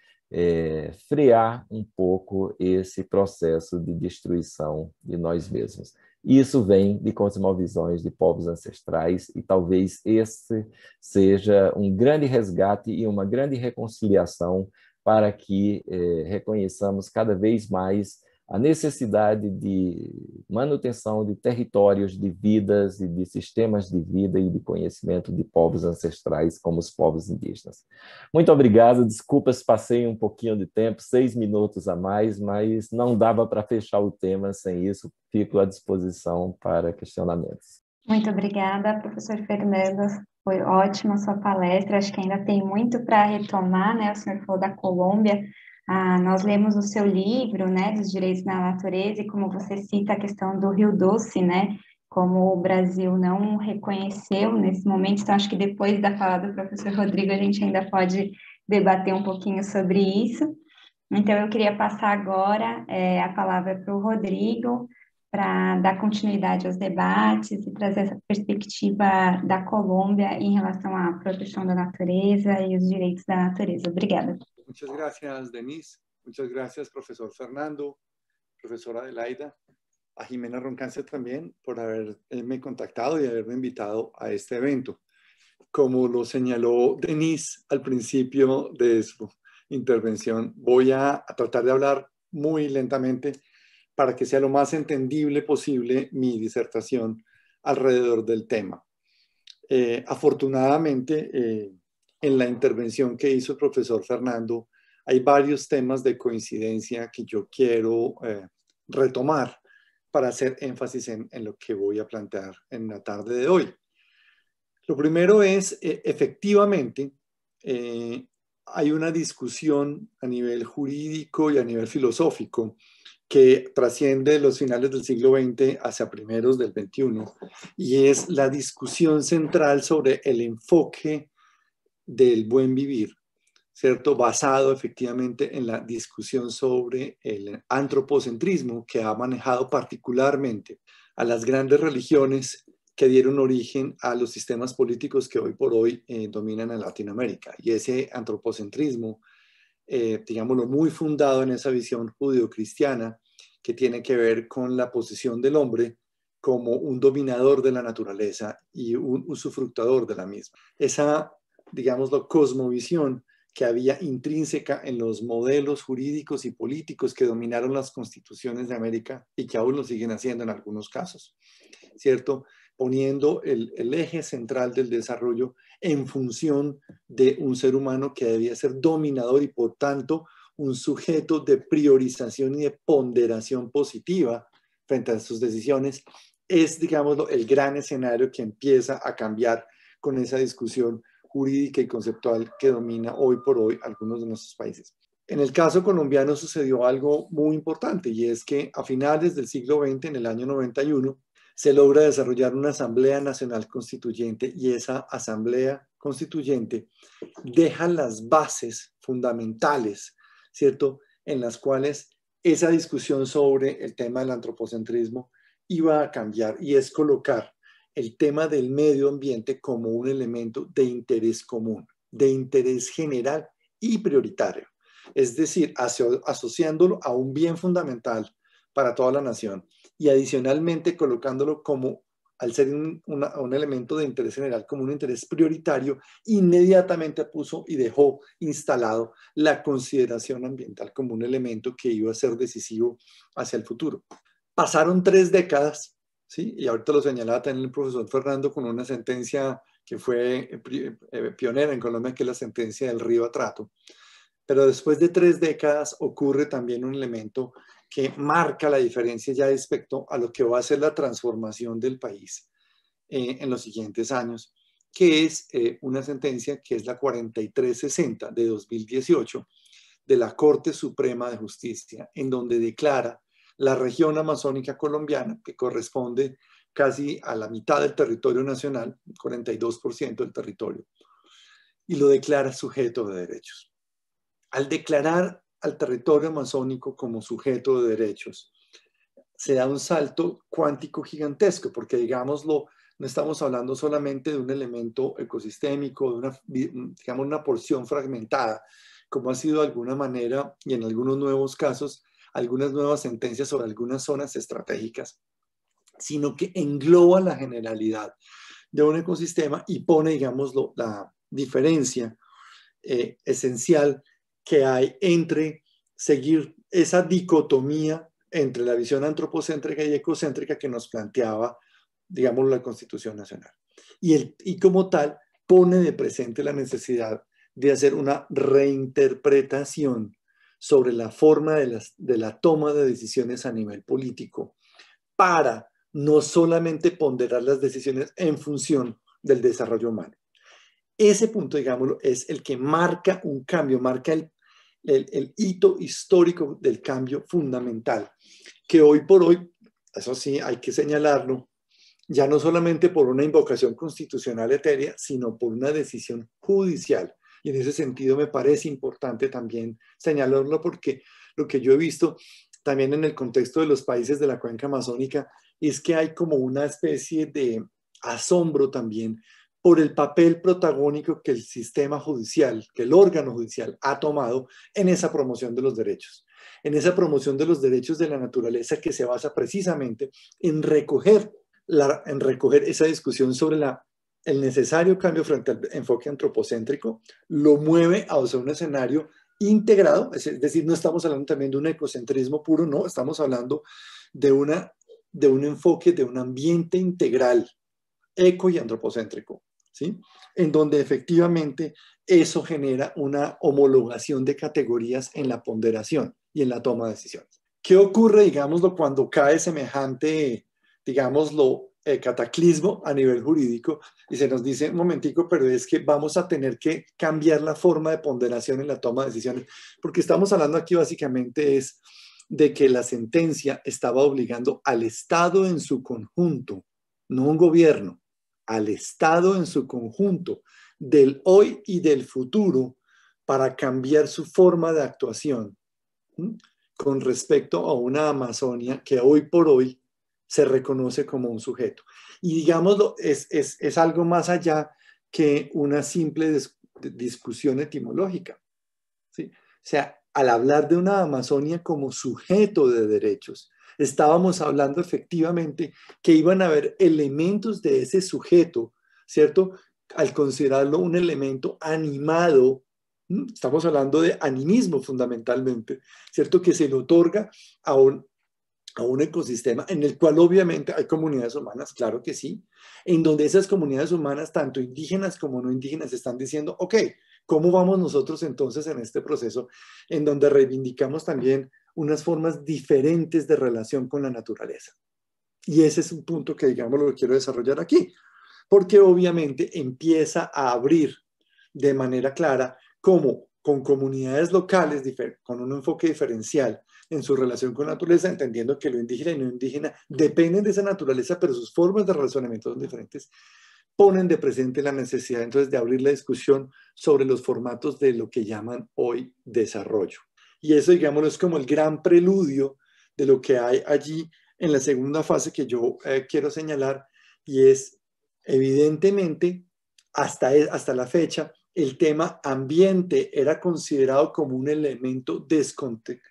frear um pouco esse processo de destruição de nós mesmos. Isso vem de cosmovisões de povos ancestrais, e talvez esse seja um grande resgate e uma grande reconciliação para que reconheçamos cada vez mais a necessidade de manutenção de territórios, de vidas e de sistemas de vida e de conhecimento de povos ancestrais, como os povos indígenas. Muito obrigado, desculpa se passei um pouquinho de tempo, 6 minutos a mais, mas não dava para fechar o tema sem isso, fico à disposição para questionamentos. Muito obrigada, professor Fernando. Foi ótima a sua palestra. Acho que ainda tem muito para retomar, né? O senhor falou da Colômbia. Nós lemos o seu livro, né, dos direitos da natureza, e como você cita a questão do Rio Doce, né, como o Brasil não reconheceu nesse momento. Então, acho que depois da fala do professor Rodrigo, a gente ainda pode debater um pouquinho sobre isso. Então, eu queria passar agora a palavra para o Rodrigo, para dar continuidade aos debates e trazer essa perspectiva da Colômbia em relação à proteção da natureza e os direitos da natureza. Obrigada. Muchas gracias, Denise. Muchas gracias, profesor Fernando, profesora Adelaida, a Jimena Roncance también por haberme contactado y haberme invitado a este evento. Como lo señaló Denise al principio de su intervención, voy a tratar de hablar muy lentamente para que sea lo más entendible posible mi disertación alrededor del tema. Afortunadamente, en la intervención que hizo el profesor Fernando, hay varios temas de coincidencia que yo quiero retomar para hacer énfasis en lo que voy a plantear en la tarde de hoy. Lo primero es, efectivamente, hay una discusión a nivel jurídico y a nivel filosófico que trasciende los finales del siglo XX hacia primeros del XXI, y es la discusión central sobre el enfoque del buen vivir, ¿cierto? Basado efectivamente en la discusión sobre el antropocentrismo que ha manejado particularmente a las grandes religiones que dieron origen a los sistemas políticos que hoy por hoy dominan en Latinoamérica. Y ese antropocentrismo, digámoslo, muy fundado en esa visión judeocristiana que tiene que ver con la posición del hombre como un dominador de la naturaleza y un usufructuador de la misma. Esa, digámoslo, cosmovisión que había intrínseca en los modelos jurídicos y políticos que dominaron las constituciones de América y que aún lo siguen haciendo en algunos casos, ¿cierto? Poniendo el eje central del desarrollo en función de un ser humano que debía ser dominador y por tanto un sujeto de priorización y de ponderación positiva frente a sus decisiones, es, digámoslo, el gran escenario que empieza a cambiar con esa discusión jurídica y conceptual que domina hoy por hoy algunos de nuestros países. En el caso colombiano sucedió algo muy importante, y es que a finales del siglo XX, en el año 91, se logra desarrollar una Asamblea Nacional Constituyente, y esa Asamblea Constituyente deja las bases fundamentales, ¿cierto?, en las cuales esa discusión sobre el tema del antropocentrismo iba a cambiar, y es colocar el tema del medio ambiente como un elemento de interés común, de interés general y prioritario. Es decir, asociándolo a un bien fundamental para toda la nación y adicionalmente colocándolo como, al ser un elemento de interés general, como un interés prioritario, inmediatamente puso y dejó instalado la consideración ambiental como un elemento que iba a ser decisivo hacia el futuro. Pasaron 3 décadas, ¿sí? Y ahorita lo señalaba también el profesor Fernando con una sentencia que fue pionera en Colombia, que es la sentencia del Río Atrato. Pero después de 3 décadas ocurre también un elemento que marca la diferencia ya respecto a lo que va a ser la transformación del país en los siguientes años, que es una sentencia que es la 4360 de 2018 de la Corte Suprema de Justicia, en donde declara la región amazónica colombiana, que corresponde casi a la mitad del territorio nacional, 42% del territorio, y lo declara sujeto de derechos. Al declarar al territorio amazónico como sujeto de derechos, se da un salto cuántico gigantesco, porque digámoslo, no estamos hablando solamente de un elemento ecosistémico, de una porción fragmentada, como ha sido de alguna manera, y en algunos nuevos casos, algunas nuevas sentencias sobre algunas zonas estratégicas, sino que engloba la generalidad de un ecosistema y pone, digámoslo, la diferencia esencial que hay entre seguir esa dicotomía entre la visión antropocéntrica y ecocéntrica que nos planteaba, digamos, la Constitución Nacional. Y como tal, pone de presente la necesidad de hacer una reinterpretación sobre la forma de la toma de decisiones a nivel político, para no solamente ponderar las decisiones en función del desarrollo humano. Ese punto, digámoslo, es el que marca un cambio, marca el hito histórico del cambio fundamental, que hoy por hoy, eso sí, hay que señalarlo, ya no solamente por una invocación constitucional etérea, sino por una decisión judicial. Y en ese sentido me parece importante también señalarlo, porque lo que yo he visto también en el contexto de los países de la cuenca amazónica es que hay como una especie de asombro también por el papel protagónico que el sistema judicial, que el órgano judicial ha tomado en esa promoción de los derechos, en esa promoción de los derechos de la naturaleza que se basa precisamente en recoger esa discusión sobre el necesario cambio frente al enfoque antropocéntrico, lo mueve a un escenario integrado, es decir, no estamos hablando también de un ecocentrismo puro, no, estamos hablando de un enfoque, de un ambiente integral, eco y antropocéntrico, ¿sí? En donde efectivamente eso genera una homologación de categorías en la ponderación y en la toma de decisiones. ¿Qué ocurre, digámoslo, cuando cae semejante, digámoslo, cataclismo a nivel jurídico y se nos dice, un momentico, pero es que vamos a tener que cambiar la forma de ponderación en la toma de decisiones? Porque estamos hablando aquí básicamente es de que la sentencia estaba obligando al Estado en su conjunto, no un gobierno, al Estado en su conjunto, del hoy y del futuro, para cambiar su forma de actuación, ¿sí?, con respecto a una Amazonia que hoy por hoy se reconoce como un sujeto. Y digámoslo, es algo más allá que una simple discusión etimológica, ¿sí? O sea, al hablar de una Amazonia como sujeto de derechos, estábamos hablando efectivamente que iban a haber elementos de ese sujeto, ¿cierto? Al considerarlo un elemento animado, estamos hablando de animismo fundamentalmente, ¿cierto? Que se le otorga a un ecosistema en el cual obviamente hay comunidades humanas, claro que sí, en donde esas comunidades humanas, tanto indígenas como no indígenas, están diciendo, ok, ¿cómo vamos nosotros entonces en este proceso en donde reivindicamos también unas formas diferentes de relación con la naturaleza? Y ese es un punto que, digamos, lo quiero desarrollar aquí, porque obviamente empieza a abrir de manera clara cómo con comunidades locales, con un enfoque diferencial en su relación con la naturaleza, entendiendo que lo indígena y no indígena dependen de esa naturaleza, pero sus formas de relacionamiento son diferentes, ponen de presente la necesidad entonces de abrir la discusión sobre los formatos de lo que llaman hoy desarrollo. Y eso, digamos, es como el gran preludio de lo que hay allí en la segunda fase que yo quiero señalar, y es, evidentemente, hasta la fecha, el tema ambiente era considerado como un elemento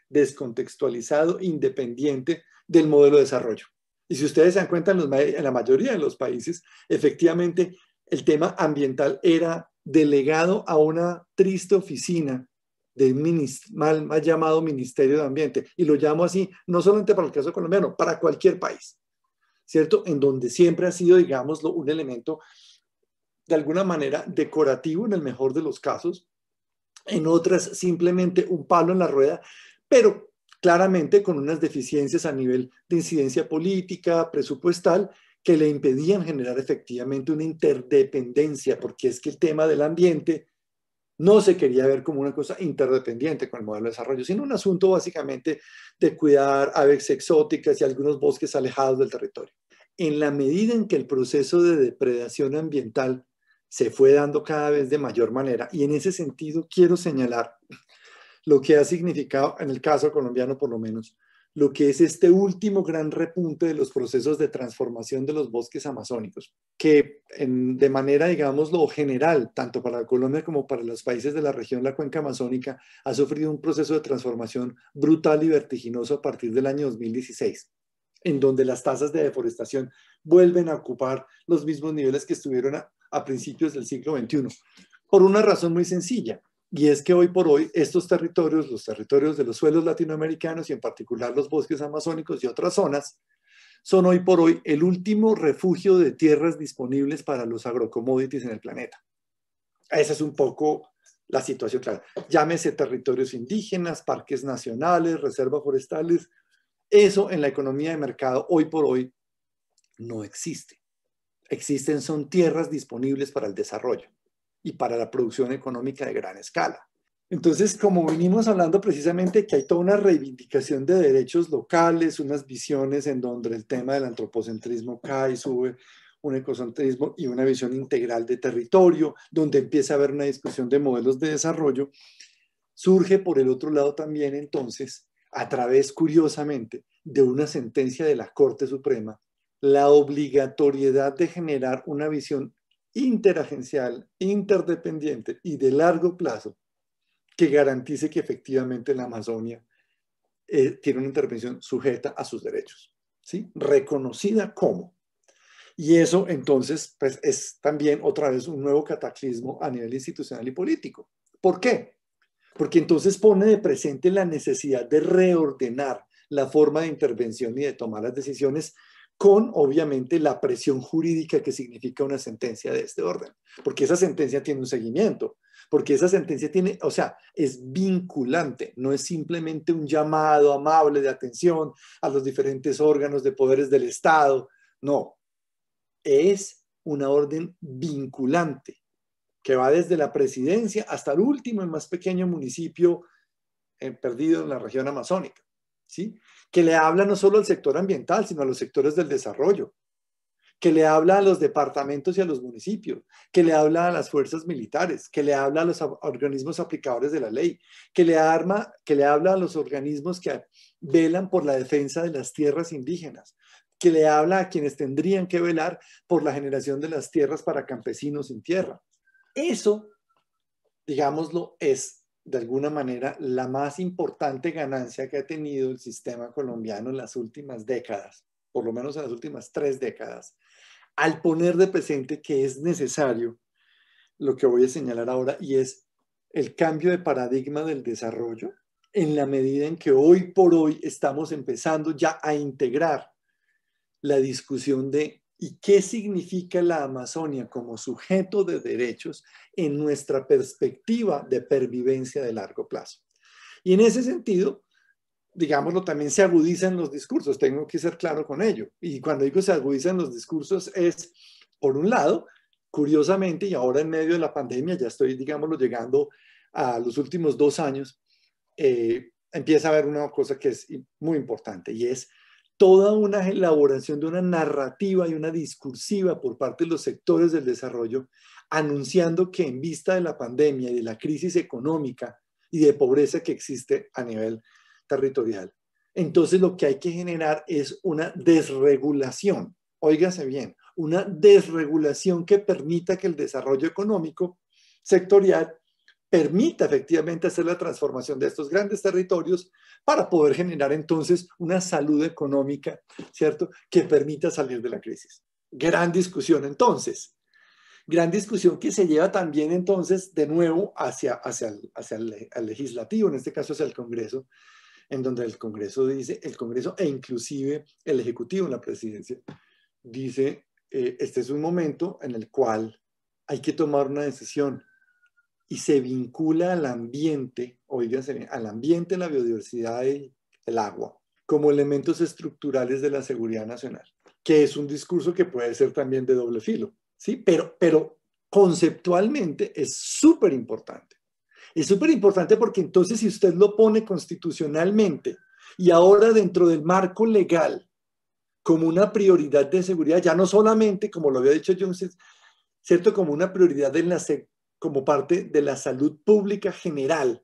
descontextualizado, independiente del modelo de desarrollo. Y si ustedes se dan cuenta, en la mayoría de los países, efectivamente, el tema ambiental era delegado a una triste oficina del mal llamado Ministerio de Ambiente. Y lo llamo así, no solamente para el caso colombiano, para cualquier país, ¿cierto? En donde siempre ha sido, digámoslo, un elemento de alguna manera decorativo en el mejor de los casos, en otras simplemente un palo en la rueda, pero claramente con unas deficiencias a nivel de incidencia política, presupuestal, que le impedían generar efectivamente una interdependencia, porque es que el tema del ambiente no se quería ver como una cosa interdependiente con el modelo de desarrollo, sino un asunto básicamente de cuidar aves exóticas y algunos bosques alejados del territorio. En la medida en que el proceso de depredación ambiental se fue dando cada vez de mayor manera, y en ese sentido quiero señalar lo que ha significado, en el caso colombiano por lo menos, lo que es este último gran repunte de los procesos de transformación de los bosques amazónicos, que de manera, digámoslo, general, tanto para Colombia como para los países de la región, la cuenca amazónica, ha sufrido un proceso de transformación brutal y vertiginoso a partir del año 2016, en donde las tasas de deforestación vuelven a ocupar los mismos niveles que estuvieron a principios del siglo XXI, por una razón muy sencilla, y es que hoy por hoy estos territorios, los territorios de los suelos latinoamericanos y en particular los bosques amazónicos y otras zonas, son hoy por hoy el último refugio de tierras disponibles para los agrocommodities en el planeta. Esa es un poco la situación clara. Llámese territorios indígenas, parques nacionales, reservas forestales. Eso en la economía de mercado hoy por hoy no existe. Existen son tierras disponibles para el desarrollo y para la producción económica de gran escala. Entonces, como venimos hablando precisamente que hay toda una reivindicación de derechos locales, unas visiones en donde el tema del antropocentrismo cae y sube, un ecocentrismo y una visión integral de territorio, donde empieza a haber una discusión de modelos de desarrollo, surge por el otro lado también entonces, a través, curiosamente, de una sentencia de la Corte Suprema, la obligatoriedad de generar una visión interagencial, interdependiente y de largo plazo que garantice que efectivamente la Amazonia tiene una intervención sujeta a sus derechos, ¿sí? Reconocida como. Y eso entonces pues, es también otra vez un nuevo cataclismo a nivel institucional y político. ¿Por qué? Porque entonces pone de presente la necesidad de reordenar la forma de intervención y de tomar las decisiones con, obviamente, la presión jurídica que significa una sentencia de este orden. Porque esa sentencia tiene un seguimiento, porque esa sentencia tiene, o sea, es vinculante, no es simplemente un llamado amable de atención a los diferentes órganos de poderes del Estado, no, es una orden vinculante que va desde la presidencia hasta el último y más pequeño municipio perdido en la región amazónica, ¿sí? Que le habla no solo al sector ambiental, sino a los sectores del desarrollo, que le habla a los departamentos y a los municipios, que le habla a las fuerzas militares, que le habla a los organismos aplicadores de la ley, que le habla a los organismos que velan por la defensa de las tierras indígenas, que le habla a quienes tendrían que velar por la generación de las tierras para campesinos sin tierra. Eso, digámoslo, es de alguna manera la más importante ganancia que ha tenido el sistema colombiano en las últimas décadas, por lo menos en las últimas 3 décadas, al poner de presente que es necesario lo que voy a señalar ahora, y es el cambio de paradigma del desarrollo, en la medida en que hoy por hoy estamos empezando ya a integrar la discusión de ¿y qué significa la Amazonia como sujeto de derechos en nuestra perspectiva de pervivencia de largo plazo? Y en ese sentido, digámoslo, también se agudizan los discursos, tengo que ser claro con ello. Y cuando digo se agudizan los discursos es, por un lado, curiosamente, y ahora en medio de la pandemia, ya estoy, digámoslo, llegando a los últimos 2 años, empieza a haber una cosa que es muy importante, y es toda una elaboración de una narrativa y una discursiva por parte de los sectores del desarrollo, anunciando que en vista de la pandemia y de la crisis económica y de pobreza que existe a nivel territorial, entonces lo que hay que generar es una desregulación, óigase bien, una desregulación que permita que el desarrollo económico sectorial permita efectivamente hacer la transformación de estos grandes territorios para poder generar entonces una salud económica, ¿cierto?, que permita salir de la crisis. Gran discusión entonces. Gran discusión que se lleva también entonces de nuevo hacia el legislativo, en este caso hacia el Congreso, en donde el Congreso dice, el Congreso e inclusive el Ejecutivo en la presidencia, dice, este es un momento en el cual hay que tomar una decisión y se vincula al ambiente, oígase, al ambiente, la biodiversidad y el agua, como elementos estructurales de la seguridad nacional, que es un discurso que puede ser también de doble filo, ¿sí? Pero conceptualmente es súper importante. Es súper importante porque entonces si usted lo pone constitucionalmente y ahora dentro del marco legal como una prioridad de seguridad, ya no solamente, como lo había dicho Jones, ¿cierto?, como una prioridad como parte de la salud pública general,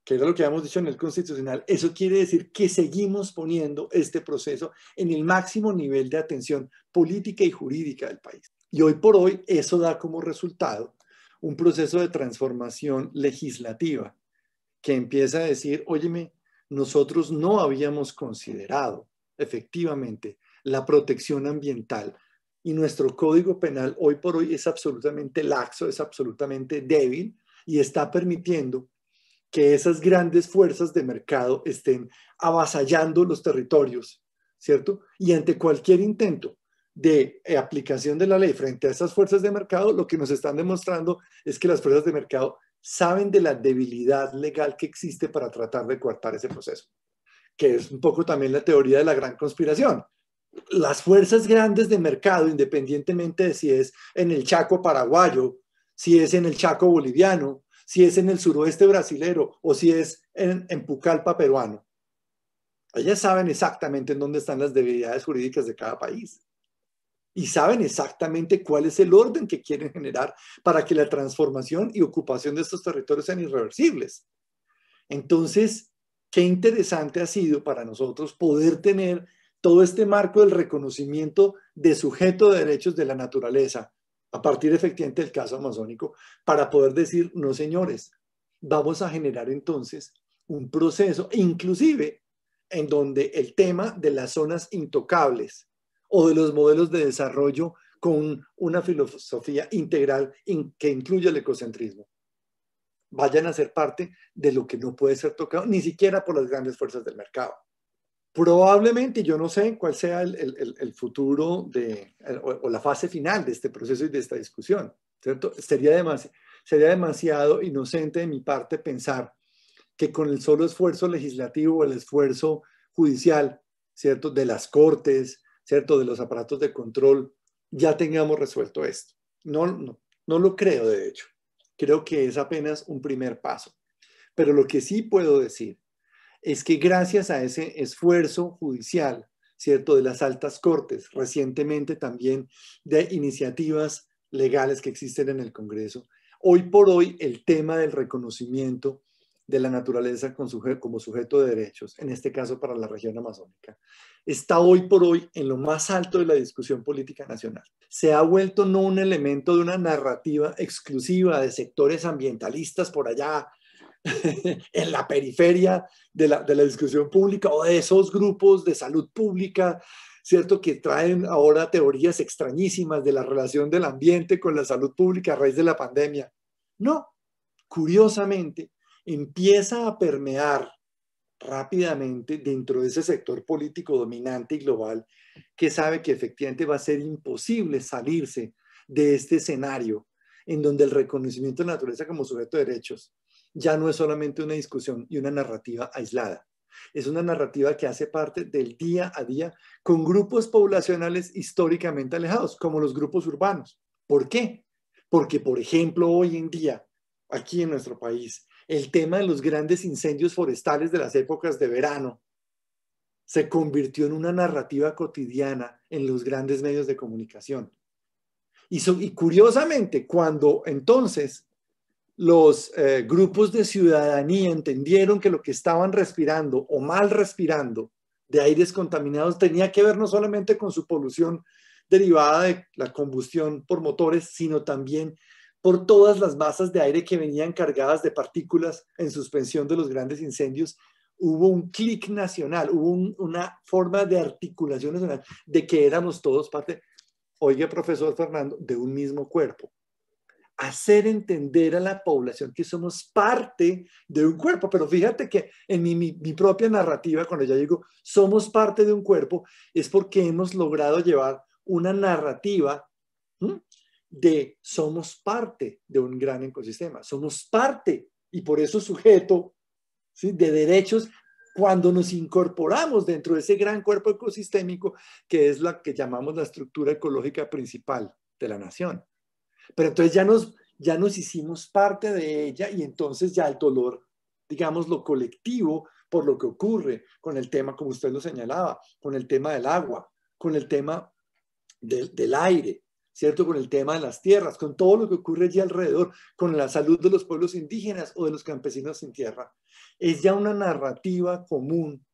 que era lo que habíamos dicho en el constitucional, eso quiere decir que seguimos poniendo este proceso en el máximo nivel de atención política y jurídica del país. Y hoy por hoy eso da como resultado un proceso de transformación legislativa que empieza a decir, óyeme, nosotros no habíamos considerado efectivamente la protección ambiental y nuestro código penal hoy por hoy es absolutamente laxo, es absolutamente débil y está permitiendo que esas grandes fuerzas de mercado estén avasallando los territorios, ¿cierto? Y ante cualquier intento de aplicación de la ley frente a esas fuerzas de mercado, lo que nos están demostrando es que las fuerzas de mercado saben de la debilidad legal que existe para tratar de coartar ese proceso, que es un poco también la teoría de la gran conspiración. Las fuerzas grandes de mercado, independientemente de si es en el Chaco paraguayo, si es en el Chaco boliviano, si es en el suroeste brasilero o si es en Pucallpa peruano, ellas saben exactamente en dónde están las debilidades jurídicas de cada país y saben exactamente cuál es el orden que quieren generar para que la transformación y ocupación de estos territorios sean irreversibles. Entonces, qué interesante ha sido para nosotros poder tener todo este marco del reconocimiento de sujeto de derechos de la naturaleza a partir efectivamente del caso amazónico, para poder decir, no señores, vamos a generar entonces un proceso, inclusive en donde el tema de las zonas intocables o de los modelos de desarrollo con una filosofía integral que incluya el ecocentrismo, vayan a ser parte de lo que no puede ser tocado ni siquiera por las grandes fuerzas del mercado. Probablemente, yo no sé cuál sea el futuro o la fase final de este proceso y de esta discusión, ¿cierto? Sería demasiado inocente de mi parte pensar que con el solo esfuerzo legislativo o el esfuerzo judicial, ¿cierto?, de las cortes, ¿cierto?, de los aparatos de control, ya tengamos resuelto esto. No lo creo, de hecho. Creo que es apenas un primer paso. Pero lo que sí puedo decir es que gracias a ese esfuerzo judicial, ¿cierto?, de las altas cortes, recientemente también de iniciativas legales que existen en el Congreso, hoy por hoy el tema del reconocimiento de la naturaleza como sujeto de derechos, en este caso para la región amazónica, está hoy por hoy en lo más alto de la discusión política nacional. Se ha vuelto no un elemento de una narrativa exclusiva de sectores ambientalistas por allá, en la periferia de la discusión pública, o de esos grupos de salud pública, ¿cierto?, que traen ahora teorías extrañísimas de la relación del ambiente con la salud pública a raíz de la pandemia. No, curiosamente, empieza a permear rápidamente dentro de ese sector político dominante y global que sabe que efectivamente va a ser imposible salirse de este escenario en donde el reconocimiento de la naturaleza como sujeto de derechos ya no es solamente una discusión y una narrativa aislada. Es una narrativa que hace parte del día a día con grupos poblacionales históricamente alejados, como los grupos urbanos. ¿Por qué? Porque, por ejemplo, hoy en día, aquí en nuestro país, el tema de los grandes incendios forestales de las épocas de verano se convirtió en una narrativa cotidiana en los grandes medios de comunicación. Y curiosamente, cuando entonces los grupos de ciudadanía entendieron que lo que estaban respirando o mal respirando de aires contaminados tenía que ver no solamente con su polución derivada de la combustión por motores, sino también por todas las masas de aire que venían cargadas de partículas en suspensión de los grandes incendios, hubo un clic nacional, hubo una forma de articulación nacional de que éramos todos parte, oiga, profesor Fernando, de un mismo cuerpo. Hacer entender a la población que somos parte de un cuerpo. Pero fíjate que en mi propia narrativa, cuando ya digo somos parte de un cuerpo, es porque hemos logrado llevar una narrativa de somos parte de un gran ecosistema, somos parte y por eso sujeto, ¿sí?, de derechos cuando nos incorporamos dentro de ese gran cuerpo ecosistémico que es la que llamamos la estructura ecológica principal de la nación. Pero entonces ya nos hicimos parte de ella y entonces ya el dolor, digamos, lo colectivo por lo que ocurre con el tema, como usted lo señalaba, con el tema del agua, con el tema del aire, ¿cierto? Con el tema de las tierras, con todo lo que ocurre allí alrededor, con la salud de los pueblos indígenas o de los campesinos sin tierra. Es ya una narrativa común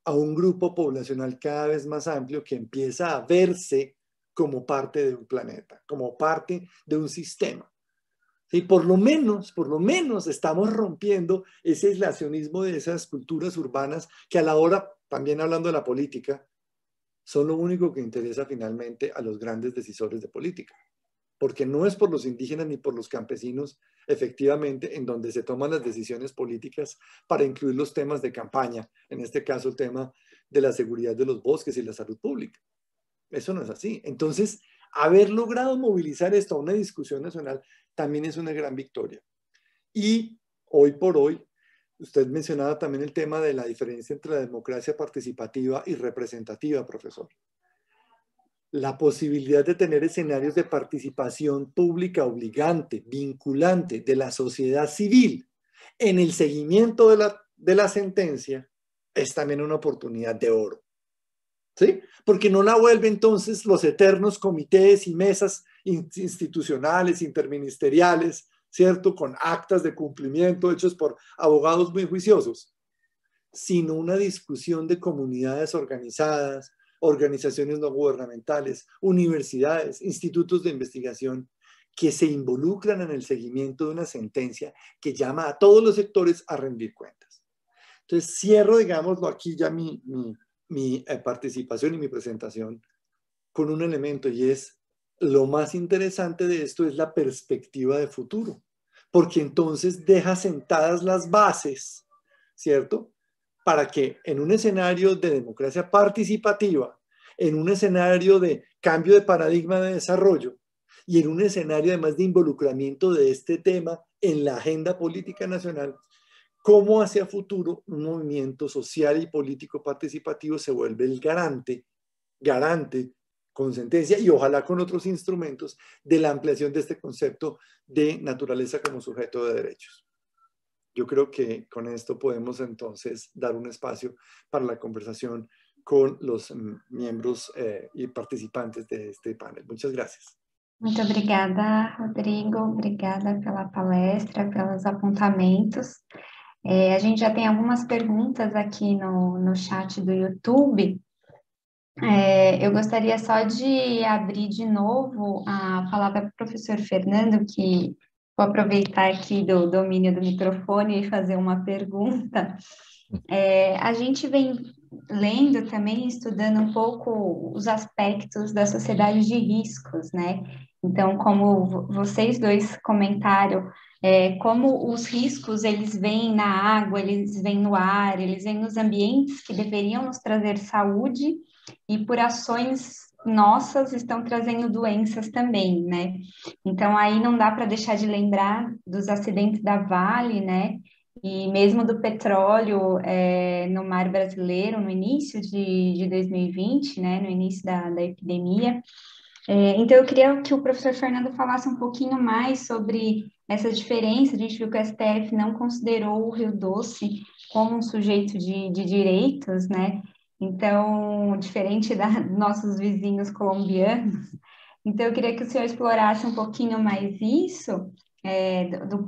a un grupo poblacional cada vez más amplio que empieza a verse como parte de un planeta, como parte de un sistema. Y por lo menos estamos rompiendo ese aislacionismo de esas culturas urbanas que a la hora, también hablando de la política, son lo único que interesa finalmente a los grandes decisores de política. Porque no es por los indígenas ni por los campesinos, efectivamente, en donde se toman las decisiones políticas para incluir los temas de campaña, en este caso el tema de la seguridad de los bosques y la salud pública. Eso no es así. Entonces, haber logrado movilizar esto a una discusión nacional también es una gran victoria. Y hoy por hoy, usted mencionaba también el tema de la diferencia entre la democracia participativa y representativa, profesor. La posibilidad de tener escenarios de participación pública obligante, vinculante de la sociedad civil en el seguimiento de la sentencia es también una oportunidad de oro. ¿Sí? Porque no la vuelve entonces los eternos comités y mesas institucionales, interministeriales, ¿cierto?, con actas de cumplimiento hechos por abogados muy juiciosos, sino una discusión de comunidades organizadas, organizaciones no gubernamentales, universidades, institutos de investigación que se involucran en el seguimiento de una sentencia que llama a todos los sectores a rendir cuentas. Entonces cierro, digámoslo, aquí ya mi participación y mi presentación con un elemento, y es lo más interesante de esto es la perspectiva de futuro, porque entonces deja sentadas las bases, ¿cierto?, para que en un escenario de democracia participativa, en un escenario de cambio de paradigma de desarrollo y en un escenario además de involucramiento de este tema en la agenda política nacional, cómo hacia futuro un movimiento social y político participativo se vuelve el garante con sentencia y ojalá con otros instrumentos de la ampliación de este concepto de naturaleza como sujeto de derechos. Yo creo que con esto podemos entonces dar un espacio para la conversación con los miembros y participantes de este panel. Muchas gracias. Muito obrigada, Rodrigo. Obrigada pela palestra, pelos apontamentos. A gente já tem algumas perguntas aqui no chat do YouTube. Eu gostaria só de abrir de novo a palavra para o professor Fernando, que vou aproveitar aqui do domínio do microfone e fazer uma pergunta. A gente vem lendo também, estudando um pouco os aspectos da sociedade de riscos, né? Então, como vocês dois comentaram, como os riscos, eles vêm na água, eles vêm no ar, eles vêm nos ambientes que deveriam nos trazer saúde e por ações nossas estão trazendo doenças também, né? Então, aí não dá para deixar de lembrar dos acidentes da Vale, né? E mesmo do petróleo no mar brasileiro, no início de 2020, né? No início da epidemia. Então, eu queria que o professor Fernando falasse um pouquinho mais sobre essa diferença. A gente viu que o STF não considerou o Rio Doce como um sujeito de direitos, né? Então, diferente dos nossos vizinhos colombianos. Então, eu queria que o senhor explorasse um pouquinho mais isso,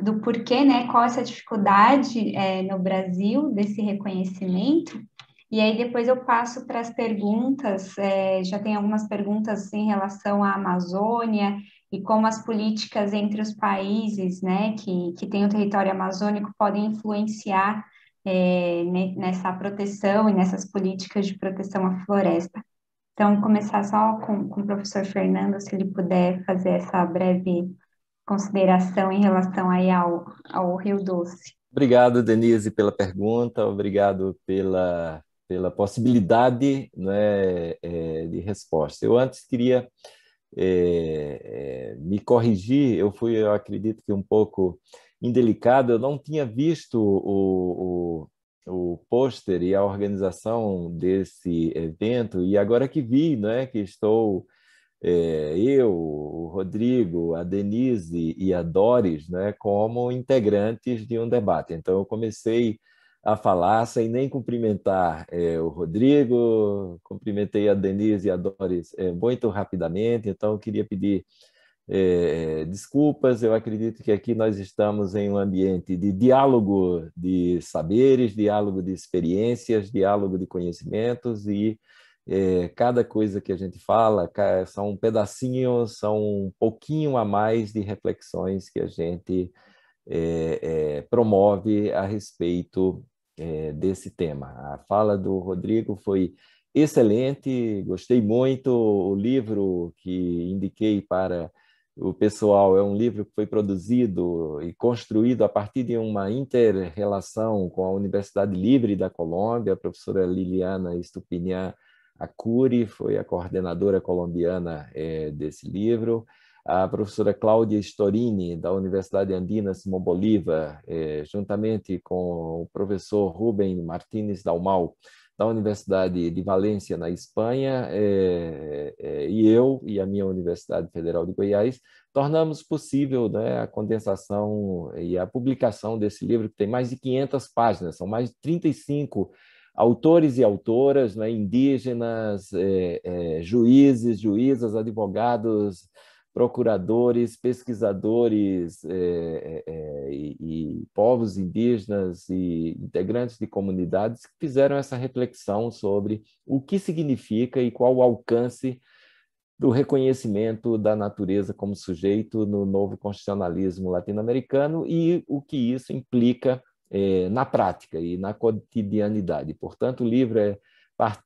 do porquê, né? Qual essa dificuldade no Brasil desse reconhecimento. E aí depois eu passo para as perguntas, já tem algumas perguntas em relação à Amazônia e como as políticas entre os países, né, que têm o território amazônico podem influenciar nessa proteção e nessas políticas de proteção à floresta. Então, começar só com o professor Fernando, se ele puder fazer essa breve consideração em relação aí ao Rio Doce. Obrigado, Denise, pela pergunta, obrigado pela possibilidade, né, de resposta. Eu antes queria me corrigir, eu acredito que um pouco indelicado, eu não tinha visto o pôster e a organização desse evento, e agora que vi, né, que estou eu, o Rodrigo, a Denise e a Doris, né, como integrantes de um debate. Então, eu comecei a falar sem nem cumprimentar o Rodrigo, cumprimentei a Denise e a Doris muito rapidamente, então eu queria pedir desculpas. Eu acredito que aqui nós estamos em um ambiente de diálogo de saberes, diálogo de experiências, diálogo de conhecimentos e cada coisa que a gente fala são pedacinhos, são um pouquinho a mais de reflexões que a gente promove a respeito desse tema. A fala do Rodrigo foi excelente, gostei muito. O livro que indiquei para o pessoal é um livro que foi produzido e construído a partir de uma inter-relação com a Universidade Livre da Colômbia. A professora Liliana Estupinian Acuri foi a coordenadora colombiana desse livro. A professora Cláudia Storini, da Universidade Andina Simão Bolívar, juntamente com o professor Rubem Martínez Dalmau, da Universidade de Valência, na Espanha, e eu e a minha Universidade Federal de Goiás, tornamos possível, né, a condensação e a publicação desse livro, que tem mais de 500 páginas, são mais de 35 autores e autoras, né, indígenas, juízes, juízas, advogados, procuradores, pesquisadores e povos indígenas e integrantes de comunidades que fizeram essa reflexão sobre o que significa e qual o alcance do reconhecimento da natureza como sujeito no novo constitucionalismo latino-americano e o que isso implica na prática e na cotidianidade. Portanto, o livro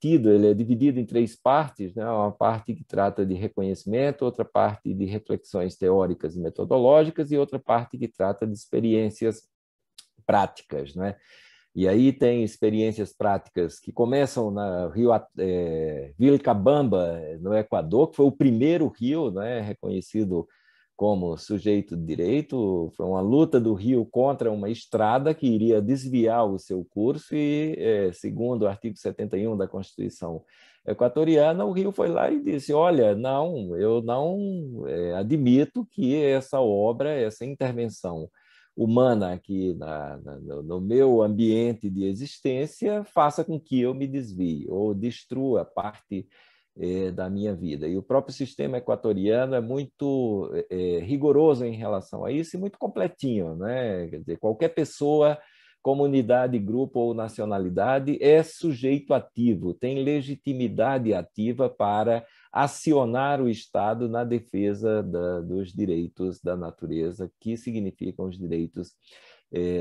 ele é dividido em 3 partes, né? Uma parte que trata de reconhecimento, outra parte de reflexões teóricas e metodológicas e outra parte que trata de experiências práticas, né? E aí tem experiências práticas que começam na Vilcabamba, no Equador, que foi o primeiro rio, né, reconhecido como sujeito de direito. Foi uma luta do rio contra uma estrada que iria desviar o seu curso e, segundo o artigo 71 da Constituição equatoriana, o rio foi lá e disse: olha, não, eu não admito que essa obra, essa intervenção humana aqui no meu ambiente de existência faça com que eu me desvie ou destrua parte da minha vida. E o próprio sistema equatoriano é muito rigoroso em relação a isso e muito completinho, né? Quer dizer, qualquer pessoa, comunidade, grupo ou nacionalidade é sujeito ativo, tem legitimidade ativa para acionar o Estado na defesa dos direitos da natureza, que significam os direitos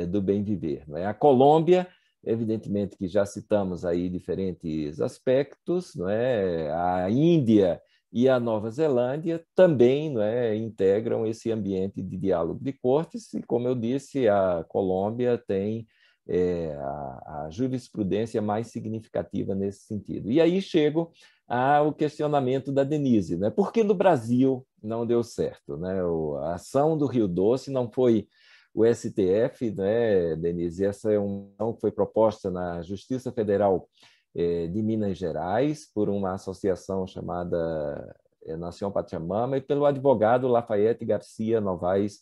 do bem viver. Não é? A Colômbia, evidentemente que já citamos aí diferentes aspectos, não é? A Índia e a Nova Zelândia também, não é, integram esse ambiente de diálogo de cortes e, como eu disse, a Colômbia tem a jurisprudência mais significativa nesse sentido. E aí chego ao questionamento da Denise, né? Por que no Brasil não deu certo? Né? A ação do Rio Doce não foi o STF, né, Denise? Essa é uma ação que foi proposta na Justiça Federal de Minas Gerais por uma associação chamada Nação Pachamama e pelo advogado Lafayette Garcia Novaes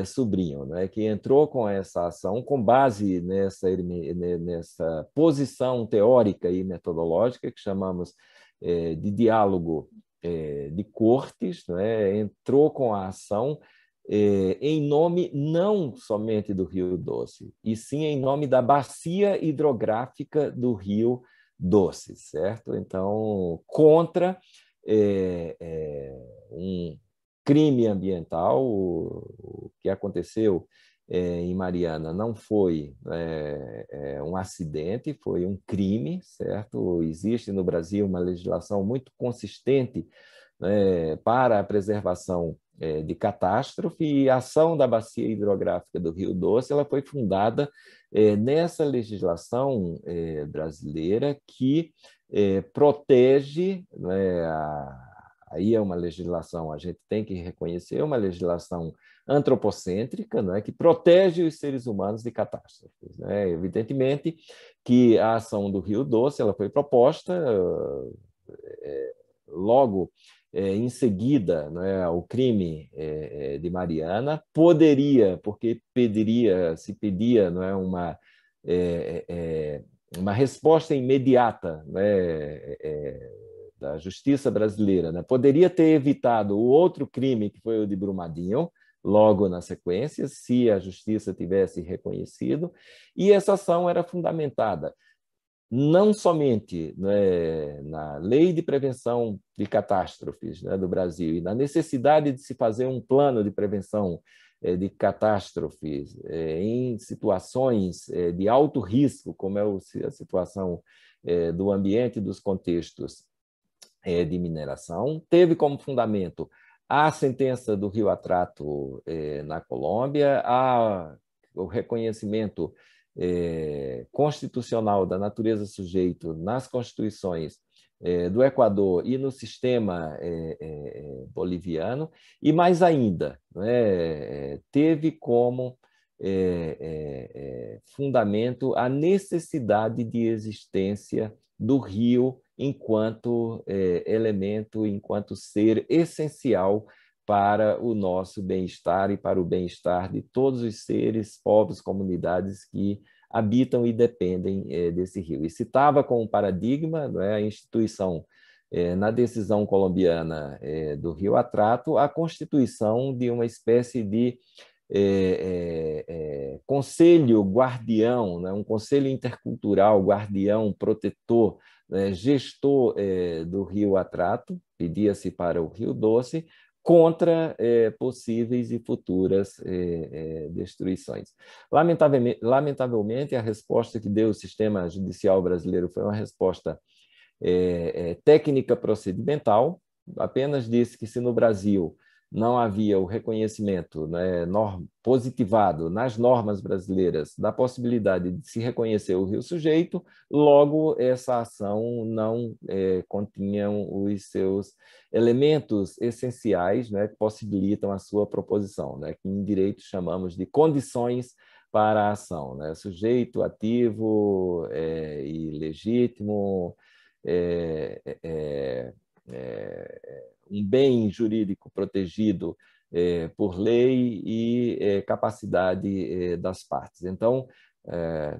Sobrinho, né, que entrou com essa ação com base nessa posição teórica e metodológica que chamamos de diálogo de cortes, né, entrou com a ação em nome não somente do Rio Doce, e sim em nome da bacia hidrográfica do Rio Doce, certo? Então, contra um crime ambiental, o que aconteceu em Mariana não foi um acidente, foi um crime, certo? Existe no Brasil uma legislação muito consistente para a preservação de catástrofe, e a ação da bacia hidrográfica do Rio Doce ela foi fundada nessa legislação brasileira que protege, aí é uma legislação, a gente tem que reconhecer, uma legislação antropocêntrica, que protege os seres humanos de catástrofes. Evidentemente que a ação do Rio Doce ela foi proposta logo em seguida, ao crime de Mariana, poderia, porque se pedia uma resposta imediata da justiça brasileira, poderia ter evitado o outro crime, que foi o de Brumadinho, logo na sequência, se a justiça tivesse reconhecido, e essa ação era fundamentada não somente na Lei de Prevenção de Catástrofes do Brasil e na necessidade de se fazer um plano de prevenção de catástrofes em situações de alto risco, como é a situação do ambiente e dos contextos de mineração, teve como fundamento a sentença do Rio Atrato na Colômbia, o reconhecimento constitucional da natureza sujeito nas constituições do Equador e no sistema boliviano, e mais ainda, teve como fundamento a necessidade de existência do rio enquanto elemento, enquanto ser essencial para o nosso bem-estar e para o bem-estar de todos os seres, povos, comunidades que habitam e dependem desse rio. E citava como paradigma a instituição na decisão colombiana do Rio Atrato, a constituição de uma espécie de conselho guardião, né, um conselho intercultural guardião, protetor, gestor do Rio Atrato, pedia-se para o Rio Doce, contra possíveis e futuras destruições. Lamentavelmente, a resposta que deu o sistema judicial brasileiro foi uma resposta técnica procedimental, apenas disse que se no Brasil não havia o reconhecimento, né, positivado nas normas brasileiras da possibilidade de se reconhecer o rio sujeito, logo essa ação não continha os seus elementos essenciais, né, que possibilitam a sua proposição, né, que em direito chamamos de condições para a ação, né, sujeito, ativo e legítimo, um bem jurídico protegido por lei e capacidade das partes. Então,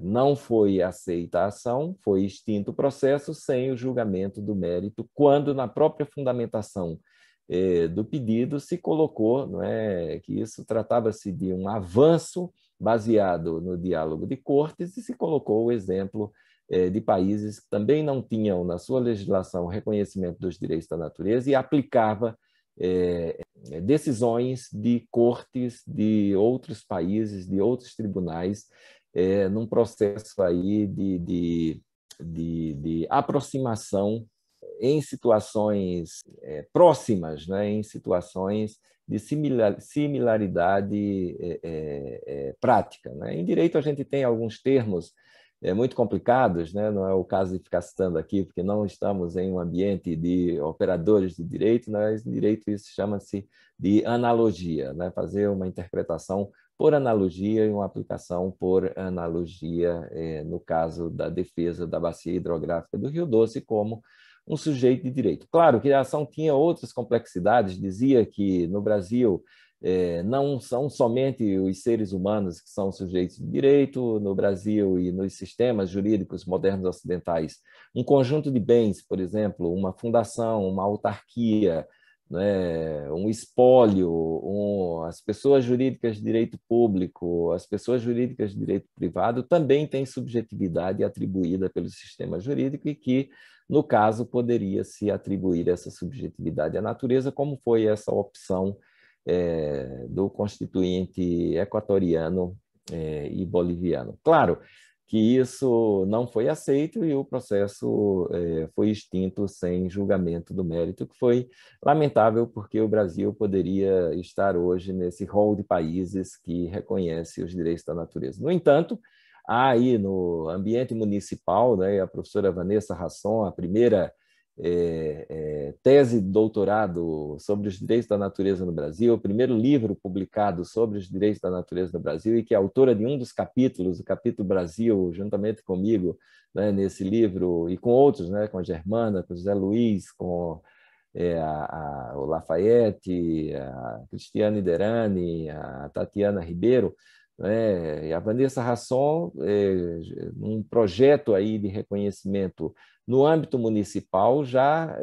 não foi aceita a ação, foi extinto o processo sem o julgamento do mérito, quando na própria fundamentação do pedido se colocou, não é, que isso tratava-se de um avanço baseado no diálogo de cortes, e se colocou o exemplo de países que também não tinham na sua legislação o reconhecimento dos direitos da natureza e aplicava decisões de cortes de outros países, de outros tribunais, num processo aí de aproximação em situações próximas, né, em situações de similaridade prática, né? Em direito, a gente tem alguns termos muito complicados, né? Não é o caso de ficar citando aqui, porque não estamos em um ambiente de operadores de direito, mas em direito isso chama-se de analogia, né? Fazer uma interpretação por analogia e uma aplicação por analogia, no caso da defesa da bacia hidrográfica do Rio Doce, como um sujeito de direito. Claro que a ação tinha outras complexidades, dizia que no Brasil não são somente os seres humanos que são sujeitos de direito, no Brasil e nos sistemas jurídicos modernos ocidentais, um conjunto de bens, por exemplo, uma fundação, uma autarquia, né, um espólio, as pessoas jurídicas de direito público, as pessoas jurídicas de direito privado também têm subjetividade atribuída pelo sistema jurídico e que, no caso, poderia se atribuir essa subjetividade à natureza, como foi essa opção do constituinte equatoriano e boliviano. Claro que isso não foi aceito e o processo foi extinto sem julgamento do mérito, que foi lamentável porque o Brasil poderia estar hoje nesse rol de países que reconhece os direitos da natureza. No entanto, há aí no ambiente municipal, né, a professora Vanessa Rasson, a primeira tese de doutorado sobre os direitos da natureza no Brasil, o primeiro livro publicado sobre os direitos da natureza no Brasil e que é autora de um dos capítulos, o capítulo Brasil, juntamente comigo, né, nesse livro, e com outros, né, com a Germana, com o José Luiz, com o Lafayette, a Cristiane Derani, a Tatiana Ribeiro, né, e a Vanessa Rasson, um projeto aí de reconhecimento no âmbito municipal, já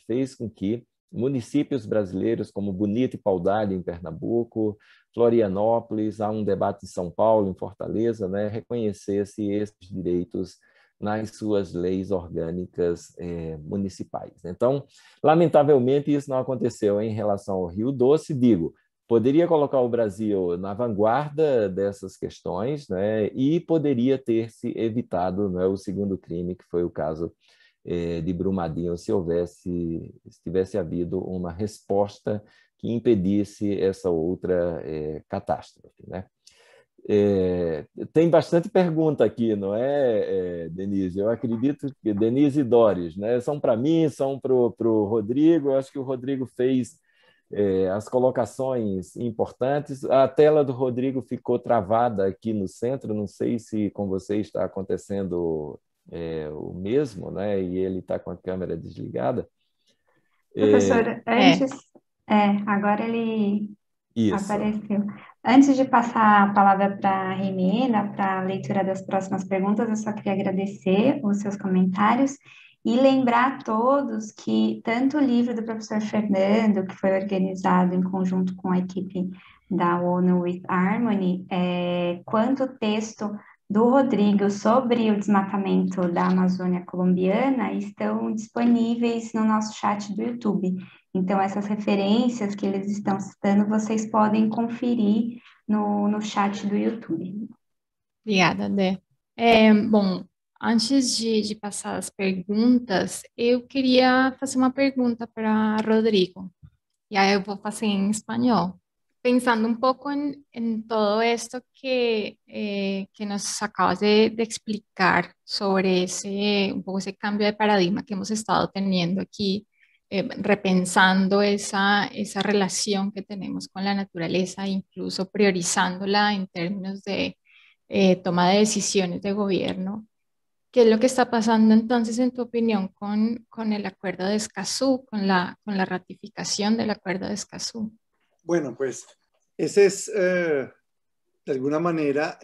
fez com que municípios brasileiros como Bonito e Paudalho, em Pernambuco, Florianópolis, há um debate em São Paulo, em Fortaleza, né, reconhecesse esses direitos nas suas leis orgânicas municipais. Então, lamentavelmente, isso não aconteceu em relação ao Rio Doce, digo, poderia colocar o Brasil na vanguarda dessas questões, né, e poderia ter se evitado, né, o segundo crime, que foi o caso de Brumadinho, se tivesse havido uma resposta que impedisse essa outra catástrofe, né? Tem bastante pergunta aqui, não é, Denise? Eu acredito que Denise e Doris, né, são para mim, são para o Rodrigo. Eu acho que o Rodrigo fez as colocações importantes. A tela do Rodrigo ficou travada aqui no centro, não sei se com você está acontecendo o mesmo, né? E ele está com a câmera desligada. Professor, agora ele Isso. apareceu. Antes de passar a palavra para a Rimena, para a leitura das próximas perguntas, eu só queria agradecer os seus comentários E lembrar a todos que tanto o livro do professor Fernando, que foi organizado em conjunto com a equipe da ONU with Harmony, quanto o texto do Rodrigo sobre o desmatamento da Amazônia colombiana estão disponíveis no nosso chat do YouTube. Então, essas referências que eles estão citando, vocês podem conferir no chat do YouTube. Obrigada, Dé. Bom, antes de passar as perguntas, eu queria fazer uma pergunta para Rodrigo. E aí eu vou fazer em espanhol. Pensando un poco en todo esto que nos acabas de explicar sobre un poco ese cambio de paradigma que hemos estado teniendo aquí, repensando esa relación que tenemos con la naturaleza, incluso priorizándola en términos de toma de decisiones de gobierno. ¿Qué es lo que está pasando entonces, en tu opinión, con el Acuerdo de Escazú, con la ratificación del Acuerdo de Escazú? Bueno, pues ese es de alguna manera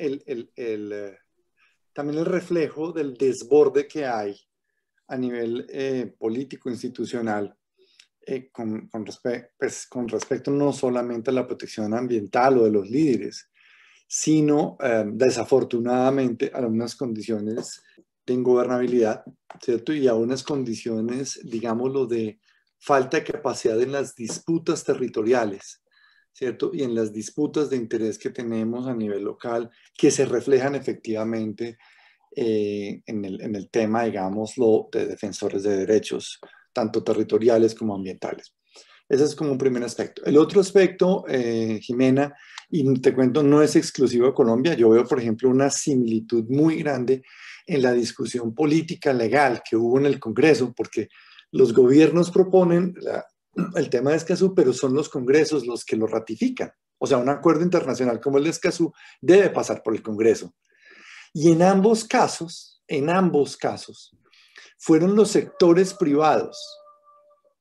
también el reflejo del desborde que hay a nivel político institucional con respecto no solamente a la protección ambiental o de los líderes, sino desafortunadamente a unas condiciones de ingobernabilidad, ¿cierto? Y a unas condiciones, digámoslo, de falta de capacidad en las disputas territoriales, ¿cierto? Y en las disputas de interés que tenemos a nivel local, que se reflejan efectivamente en el tema, digámoslo, de defensores de derechos, tanto territoriales como ambientales. Ese es como un primer aspecto. El otro aspecto, Jimena, y te cuento, no es exclusivo de Colombia. Yo veo, por ejemplo, una similitud muy grande en la discusión política legal que hubo en el Congreso, porque los gobiernos proponen el tema de Escazú, pero son los congresos los que lo ratifican. O sea, un acuerdo internacional como el de Escazú debe pasar por el Congreso. Y en ambos casos, fueron los sectores privados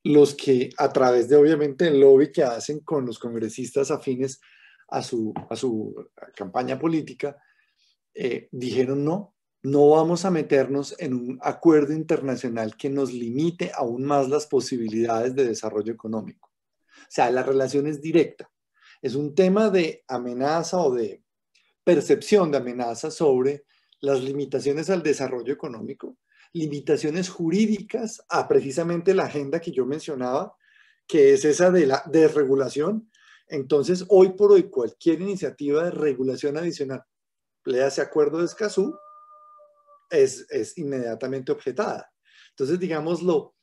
los que, a través de obviamente el lobby que hacen con los congresistas afines a su campaña política, dijeron no vamos a meternos en un acuerdo internacional que nos limite aún más las posibilidades de desarrollo económico. O sea, la relación es directa. Es un tema de amenaza o de percepción de amenaza sobre las limitaciones al desarrollo económico, limitaciones jurídicas a precisamente la agenda que yo mencionaba, que es esa de la desregulación. Entonces, hoy por hoy, cualquier iniciativa de regulación adicional, léase acuerdo de Escazú, es inmediatamente objetada. Entonces, digámoslo,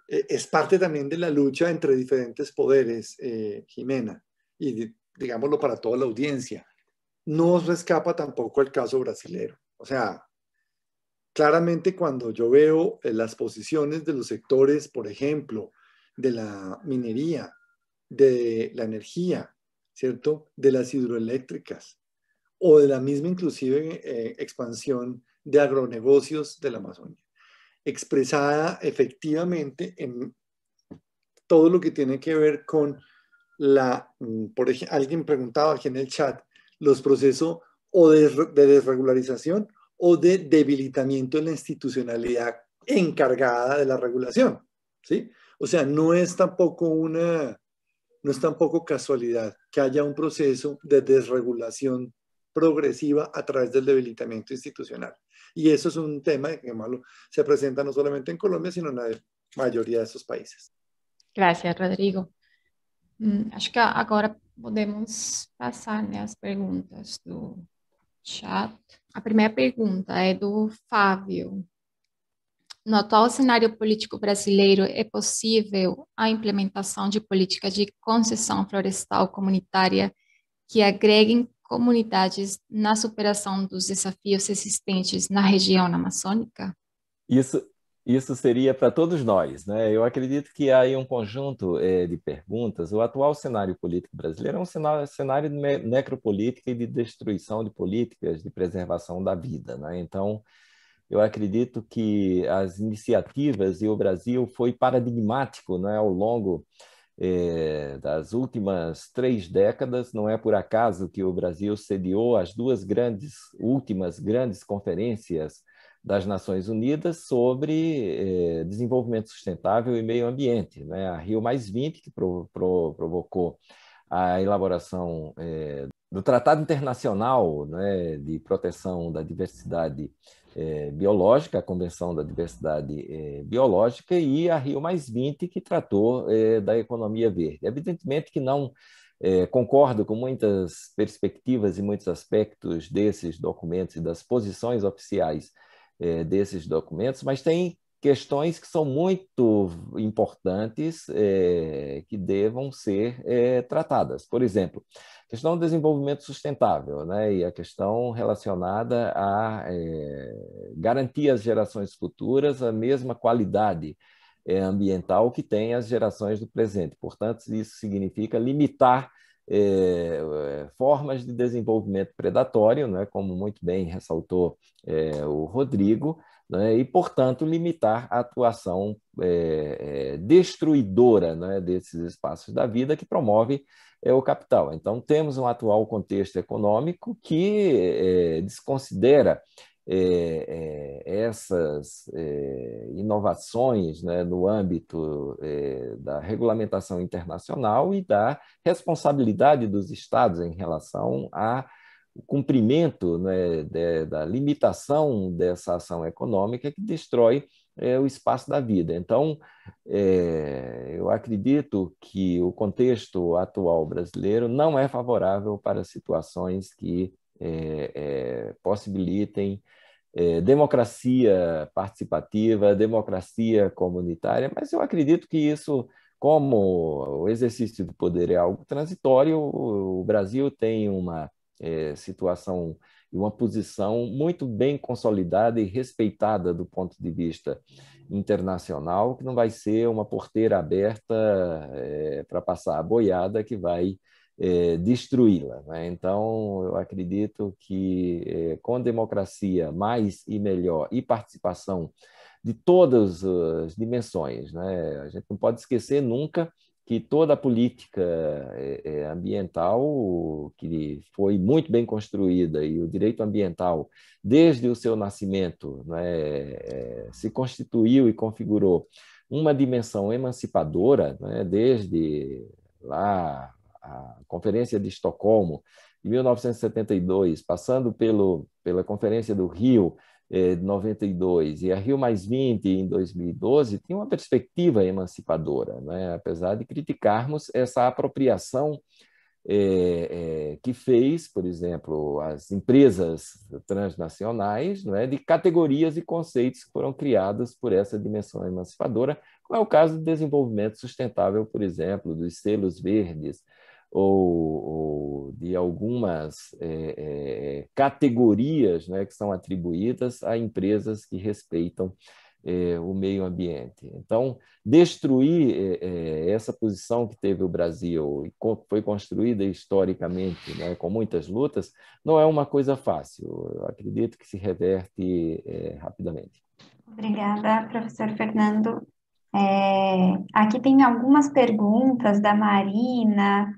es parte también de la lucha entre diferentes poderes, Jimena, y digámoslo para toda la audiencia. No os escapa tampoco el caso brasilero. O sea, claramente cuando yo veo las posiciones de los sectores, por ejemplo, de la minería, de la energía, ¿cierto? De las hidroeléctricas o de la misma inclusive expansión de agronegocios de la Amazonia, expresada efectivamente en todo lo que tiene que ver con por ejemplo, alguien preguntaba aquí en el chat, los procesos o de desregularización o de debilitamiento de la institucionalidad encargada de la regulación, ¿sí? O sea, no es tampoco casualidad que haya un proceso de desregulación progresiva a través del debilitamiento institucional. Y eso es un tema que se presenta no solamente en Colombia, sino en la mayoría de esos países. Gracias, Rodrigo. Acho que agora podemos passar, né, as perguntas do chat. A primeira pergunta é do Fábio. No atual cenário político brasileiro, é possível a implementação de políticas de concessão florestal comunitária que agreguem comunidades na superação dos desafios existentes na região amazônica? Isso seria para todos nós, né? Eu acredito que há aí um conjunto de perguntas. O atual cenário político brasileiro é um cenário de necropolítica e de destruição de políticas de preservação da vida, né? Então, eu acredito que as iniciativas, e o Brasil foi paradigmático, né, ao longo das últimas 3 décadas. Não é por acaso que o Brasil sediou as últimas grandes conferências das Nações Unidas sobre desenvolvimento sustentável e meio ambiente, né? A Rio+20, que provocou a elaboração do Tratado Internacional, né, de Proteção da Diversidade Biológica, a Convenção da Diversidade Biológica, e a Rio+20, que tratou da economia verde. Evidentemente que não concordo com muitas perspectivas e muitos aspectos desses documentos e das posições oficiais desses documentos, mas tem questões que são muito importantes que devam ser tratadas. Por exemplo, a questão do desenvolvimento sustentável, né, e a questão relacionada a garantir às gerações futuras a mesma qualidade ambiental que tem as gerações do presente. Portanto, isso significa limitar formas de desenvolvimento predatório, né, como muito bem ressaltou o Rodrigo, né, e, portanto, limitar a atuação destruidora, né, desses espaços da vida que promove o capital. Então, temos um atual contexto econômico que desconsidera essas inovações, né, no âmbito da regulamentação internacional e da responsabilidade dos Estados em relação ao cumprimento, né, da limitação dessa ação econômica que destrói o espaço da vida. Então, eu acredito que o contexto atual brasileiro não é favorável para situações que possibilitem democracia participativa, democracia comunitária, mas eu acredito que isso, como o exercício do poder é algo transitório, o Brasil tem uma situação e uma posição muito bem consolidada e respeitada do ponto de vista internacional, que não vai ser uma porteira aberta para passar a boiada que vai destruí-la, né? Então, eu acredito que com democracia mais e melhor e participação de todas as dimensões, né? A gente não pode esquecer nunca que toda a política ambiental, que foi muito bem construída, e o direito ambiental, desde o seu nascimento, né, se constituiu e configurou uma dimensão emancipadora, né, desde lá a Conferência de Estocolmo, de 1972, passando pela Conferência do Rio, de 92, e a Rio+20 em 2012, tinha uma perspectiva emancipadora, né? Apesar de criticarmos essa apropriação que fez, por exemplo, as empresas transnacionais, né, de categorias e conceitos que foram criados por essa dimensão emancipadora, como é o caso do desenvolvimento sustentável, por exemplo, dos selos verdes, ou de algumas categorias, né, que são atribuídas a empresas que respeitam o meio ambiente. Então, destruir essa posição que teve o Brasil e foi construída historicamente, né, com muitas lutas, não é uma coisa fácil. Eu acredito que se reverte rapidamente. Obrigada, professor Fernando. Aqui tem algumas perguntas da Marina,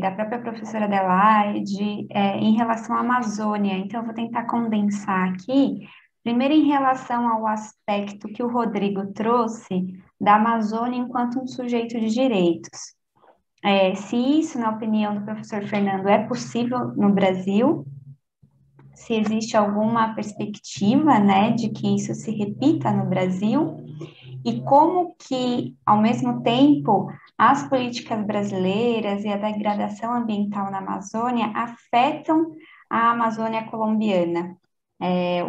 da própria professora Adelaide, em relação à Amazônia. Então, eu vou tentar condensar aqui. Primeiro, em relação ao aspecto que o Rodrigo trouxe da Amazônia enquanto um sujeito de direitos. Se isso, na opinião do professor Fernando, é possível no Brasil, se existe alguma perspectiva, né, de que isso se repita no Brasil, e como que, ao mesmo tempo, as políticas brasileiras e a degradação ambiental na Amazônia afetam a Amazônia colombiana.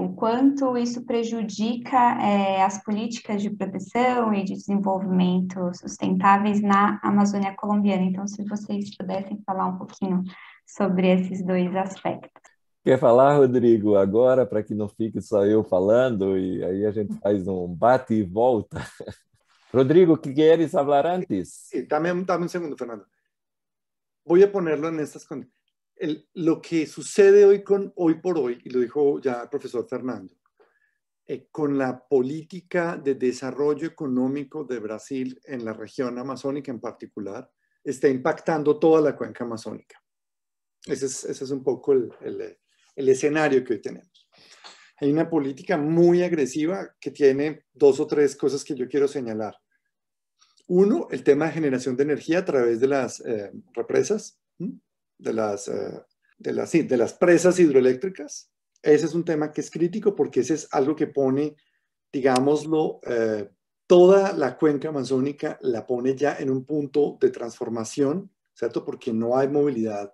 O quanto isso prejudica as políticas de proteção e de desenvolvimento sustentáveis na Amazônia colombiana. Então, se vocês pudessem falar um pouquinho sobre esses dois aspectos. Quer falar, Rodrigo, agora, para que não fique só eu falando, e aí a gente faz um bate e volta? Rodrigo, ¿qué quieres hablar antes? Sí, dame un segundo, Fernando. Voy a ponerlo en estas condiciones. Lo que sucede hoy por hoy, y lo dijo ya el profesor Fernando, con la política de desarrollo económico de Brasil en la región amazónica en particular, está impactando toda la cuenca amazónica. Ese es un poco el escenario que hoy tenemos. hay una política muy agresiva que tiene 2 o 3 cosas que yo quiero señalar. Uno, el tema de generación de energía a través de las represas, de las presas hidroeléctricas. Ese es un tema que es crítico porque ese es algo que pone, digámoslo, toda la cuenca amazónica la pone ya en un punto de transformación, ¿cierto? Porque no hay movilidad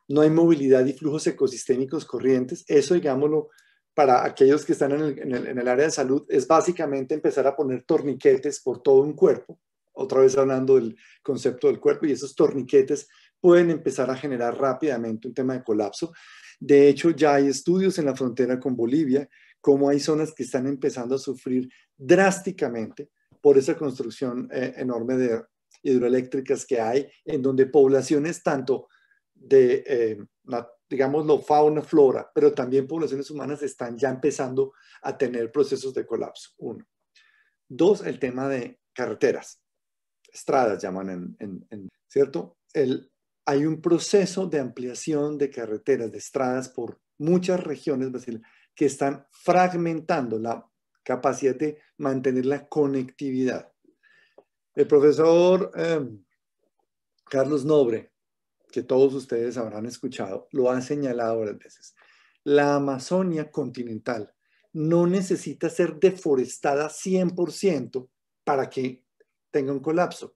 y flujos ecosistémicos corrientes. Eso, digámoslo, para aquellos que están en el área de salud, es básicamente empezar a poner torniquetes por todo un cuerpo, otra vez hablando del concepto del cuerpo, y esos torniquetes pueden empezar a generar rápidamente un tema de colapso. De hecho, ya hay estudios en la frontera con Bolivia, cómo hay zonas que están empezando a sufrir drásticamente por esa construcción enorme de hidroeléctricas que hay, en donde poblaciones tanto de, digámoslo, fauna, flora, pero también poblaciones humanas están ya empezando a tener procesos de colapso. 1. 2, el tema de carreteras, estradas llaman ¿cierto? Hay un proceso de ampliación de carreteras, de estradas por muchas regiones que están fragmentando la capacidad de mantener la conectividad. El profesor Carlos Nobre, que todos ustedes habrán escuchado, lo ha señalado varias veces. La Amazonia continental no necesita ser deforestada 100% para que tenga un colapso.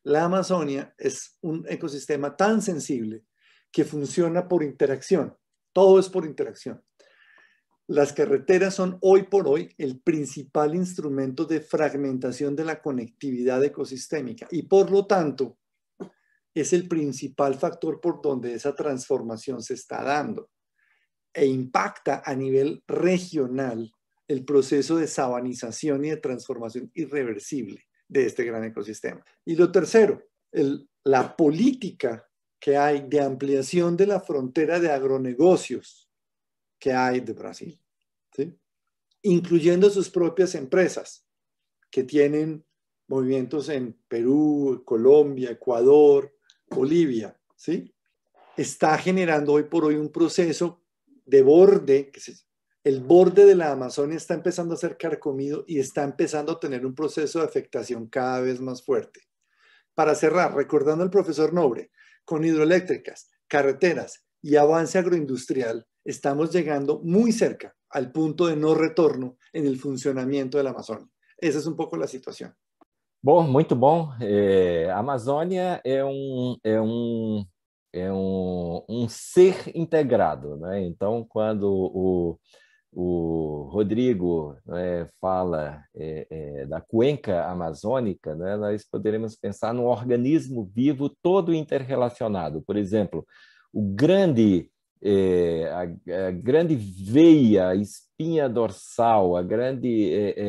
La Amazonia es un ecosistema tan sensible que funciona por interacción. Todo es por interacción. Las carreteras son hoy por hoy el principal instrumento de fragmentación de la conectividad ecosistémica y por lo tanto es el principal factor por donde esa transformación se está dando e impacta a nivel regional el proceso de sabanización y de transformación irreversible de este gran ecosistema. Y lo tercero, la política que hay de ampliación de la frontera de agronegocios que hay de Brasil, ¿sí? Incluyendo sus propias empresas que tienen movimientos en Perú, Colombia, Ecuador, Bolivia, ¿sí? Está generando hoy por hoy un proceso de borde, el borde de la Amazonia está empezando a ser carcomido y está empezando a tener un proceso de afectación cada vez más fuerte. Para cerrar, recordando al profesor Nobre, con hidroeléctricas, carreteras y avance agroindustrial, estamos llegando muy cerca al punto de no retorno en el funcionamiento de la Amazonia. Esa es un poco la situación. Bom, muito bom. A Amazônia é um ser integrado, né? Então, quando o Rodrigo, né, fala da cuenca amazônica, né, nós poderíamos pensar num organismo vivo todo interrelacionado. Por exemplo, a grande veia, a espinha dorsal,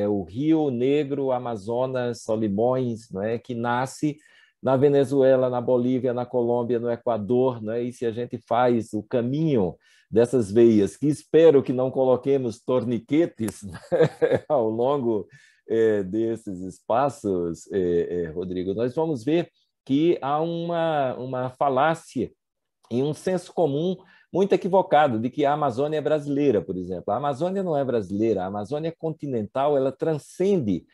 o Rio Negro, Amazonas, Solimões, né, que nasce na Venezuela, na Bolívia, na Colômbia, no Equador, né? E se a gente faz o caminho dessas veias, que espero que não coloquemos torniquetes, né, ao longo desses espaços, Rodrigo, nós vamos ver que há uma falácia e um senso comum muito equivocado de que a Amazônia é brasileira, por exemplo. A Amazônia não é brasileira, a Amazônia continental, ela transcende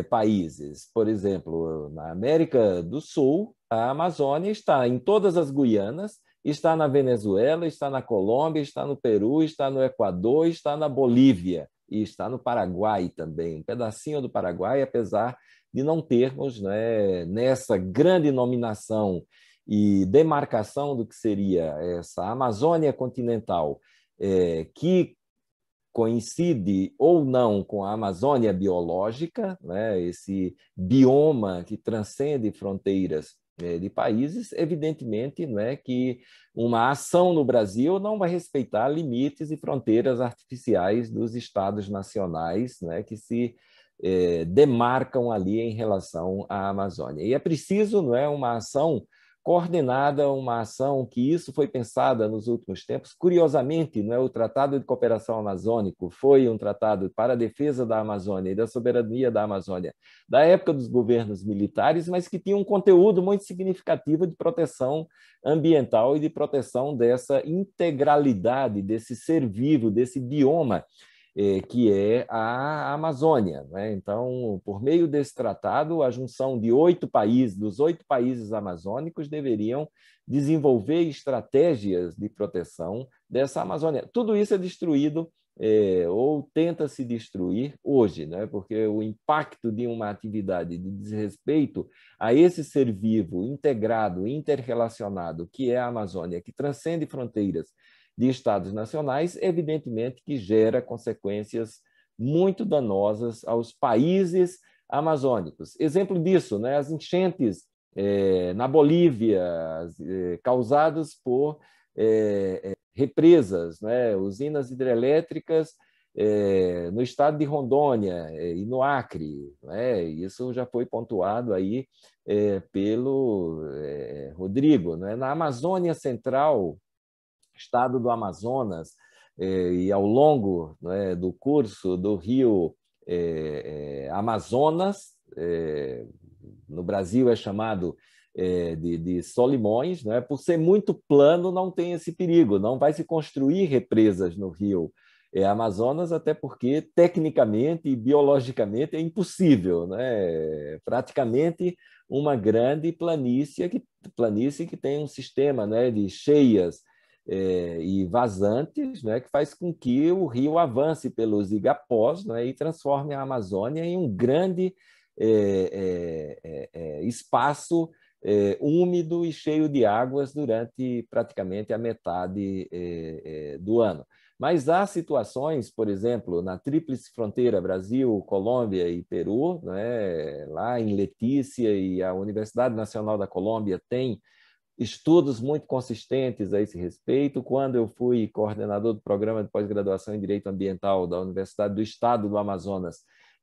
países. Por exemplo, na América do Sul, a Amazônia está em todas as Guianas, está na Venezuela, está na Colômbia, está no Peru, está no Equador, está na Bolívia e está no Paraguai também, um pedacinho do Paraguai, apesar de não termos, né, nessa grande nominação e demarcação do que seria essa Amazônia continental, que coincide ou não com a Amazônia biológica, né, esse bioma que transcende fronteiras de países, evidentemente, né, que uma ação no Brasil não vai respeitar limites e fronteiras artificiais dos estados nacionais, né, que se demarcam ali em relação à Amazônia. E é preciso, não é, uma ação coordenada, uma ação que isso foi pensada nos últimos tempos. Curiosamente, não é, o Tratado de Cooperação Amazônico foi um tratado para a defesa da Amazônia e da soberania da Amazônia da época dos governos militares, mas que tinha um conteúdo muito significativo de proteção ambiental e de proteção dessa integralidade, desse ser vivo, desse bioma que é a Amazônia, né? Então, por meio desse tratado, a junção de 8 países, dos 8 países amazônicos, deveriam desenvolver estratégias de proteção dessa Amazônia. Tudo isso é destruído ou tenta se destruir hoje, né? Porque o impacto de uma atividade de desrespeito a esse ser vivo integrado, interrelacionado, que é a Amazônia, que transcende fronteiras de estados nacionais, evidentemente que gera consequências muito danosas aos países amazônicos. Exemplo disso, né? As enchentes na Bolívia, causadas por represas, né? Usinas hidrelétricas no estado de Rondônia e no Acre, né? Isso já foi pontuado aí pelo Rodrigo, né? Na Amazônia Central, estado do Amazonas, e ao longo, né, do curso do rio Amazonas, no Brasil é chamado de Solimões, né? Por ser muito plano, não tem esse perigo, não vai se construir represas no rio Amazonas, até porque tecnicamente e biologicamente é impossível, né? Praticamente uma grande planície que tem um sistema, né, de cheias e vazantes, né, que faz com que o rio avance pelos igapós, né, e transforme a Amazônia em um grande espaço úmido e cheio de águas durante praticamente a metade do ano. Mas há situações, por exemplo, na tríplice fronteira Brasil, Colômbia e Peru, né, lá em Letícia, e a Universidade Nacional da Colômbia tem estudos muito consistentes a esse respeito. Quando eu fui coordenador do programa de pós-graduação em Direito Ambiental da Universidade do Estado do Amazonas,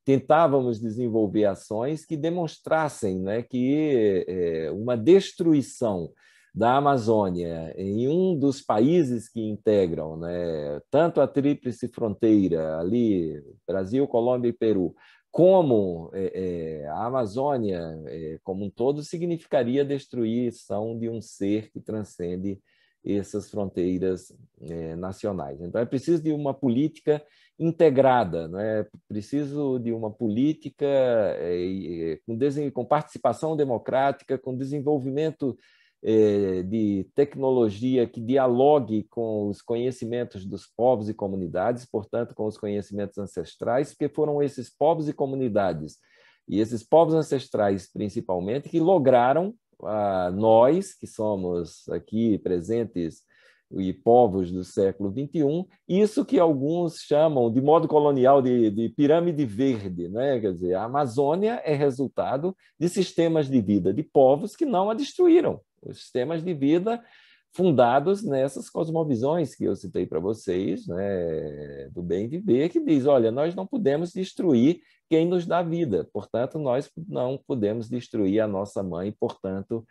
tentávamos desenvolver ações que demonstrassem, né, que uma destruição da Amazônia em um dos países que integram, né, tanto a tríplice fronteira ali, Brasil, Colômbia e Peru, como a Amazônia como um todo, significaria a destruição de um ser que transcende essas fronteiras nacionais. Então, é preciso de uma política integrada, não é? Preciso de uma política com participação democrática, com desenvolvimento de tecnologia que dialogue com os conhecimentos dos povos e comunidades, portanto, com os conhecimentos ancestrais, porque foram esses povos e comunidades, e esses povos ancestrais, principalmente, que lograram, nós, que somos aqui presentes, e povos do século XXI, isso que alguns chamam, de modo colonial, de pirâmide verde, né? Quer dizer, a Amazônia é resultado de sistemas de vida de povos que não a destruíram, os sistemas de vida fundados nessas cosmovisões que eu citei para vocês, né, do bem viver, que diz, olha, nós não podemos destruir quem nos dá vida, portanto, nós não podemos destruir a nossa mãe, portanto,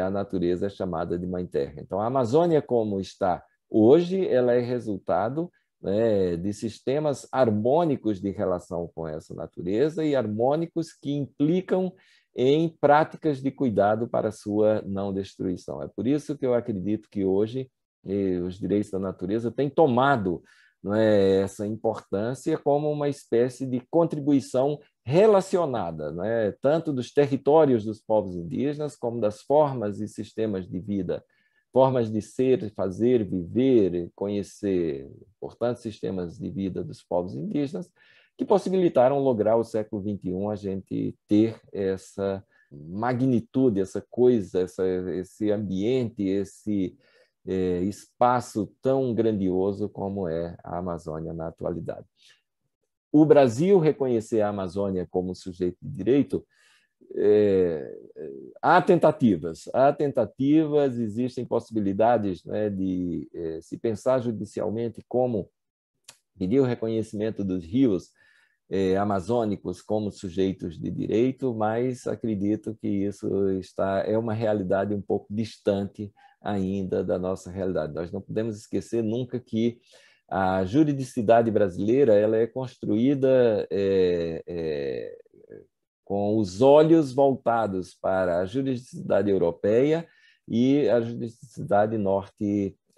a natureza é chamada de Mãe Terra. Então, a Amazônia, como está hoje, ela é resultado, né, de sistemas harmônicos de relação com essa natureza e harmônicos que implicam em práticas de cuidado para a sua não destruição. É por isso que eu acredito que hoje os direitos da natureza têm tomado, não é, essa importância como uma espécie de contribuição relacionada, não é, tanto dos territórios dos povos indígenas como das formas e sistemas de vida, formas de ser, fazer, viver, conhecer, portanto, sistemas de vida dos povos indígenas, que possibilitaram lograr o século XXI a gente ter essa magnitude, essa coisa, esse ambiente, esse espaço tão grandioso como é a Amazônia na atualidade. O Brasil reconhecer a Amazônia como sujeito de direito, há tentativas, existem possibilidades, né, de se pensar judicialmente como pedir o reconhecimento dos rios amazônicos como sujeitos de direito, mas acredito que isso é uma realidade um pouco distante ainda da nossa realidade. Nós não podemos esquecer nunca que a juridicidade brasileira ela é construída com os olhos voltados para a juridicidade europeia e a juridicidade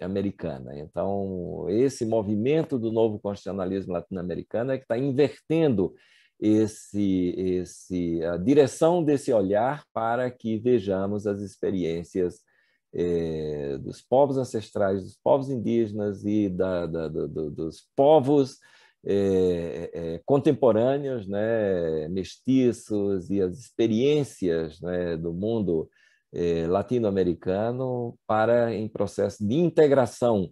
americana. Então, esse movimento do novo constitucionalismo latino-americano é que está invertendo a direção desse olhar para que vejamos as experiências dos povos ancestrais, dos povos indígenas e dos povos contemporâneos, né, mestiços, e as experiências, né, do mundo latino-americano, para, em processo de integração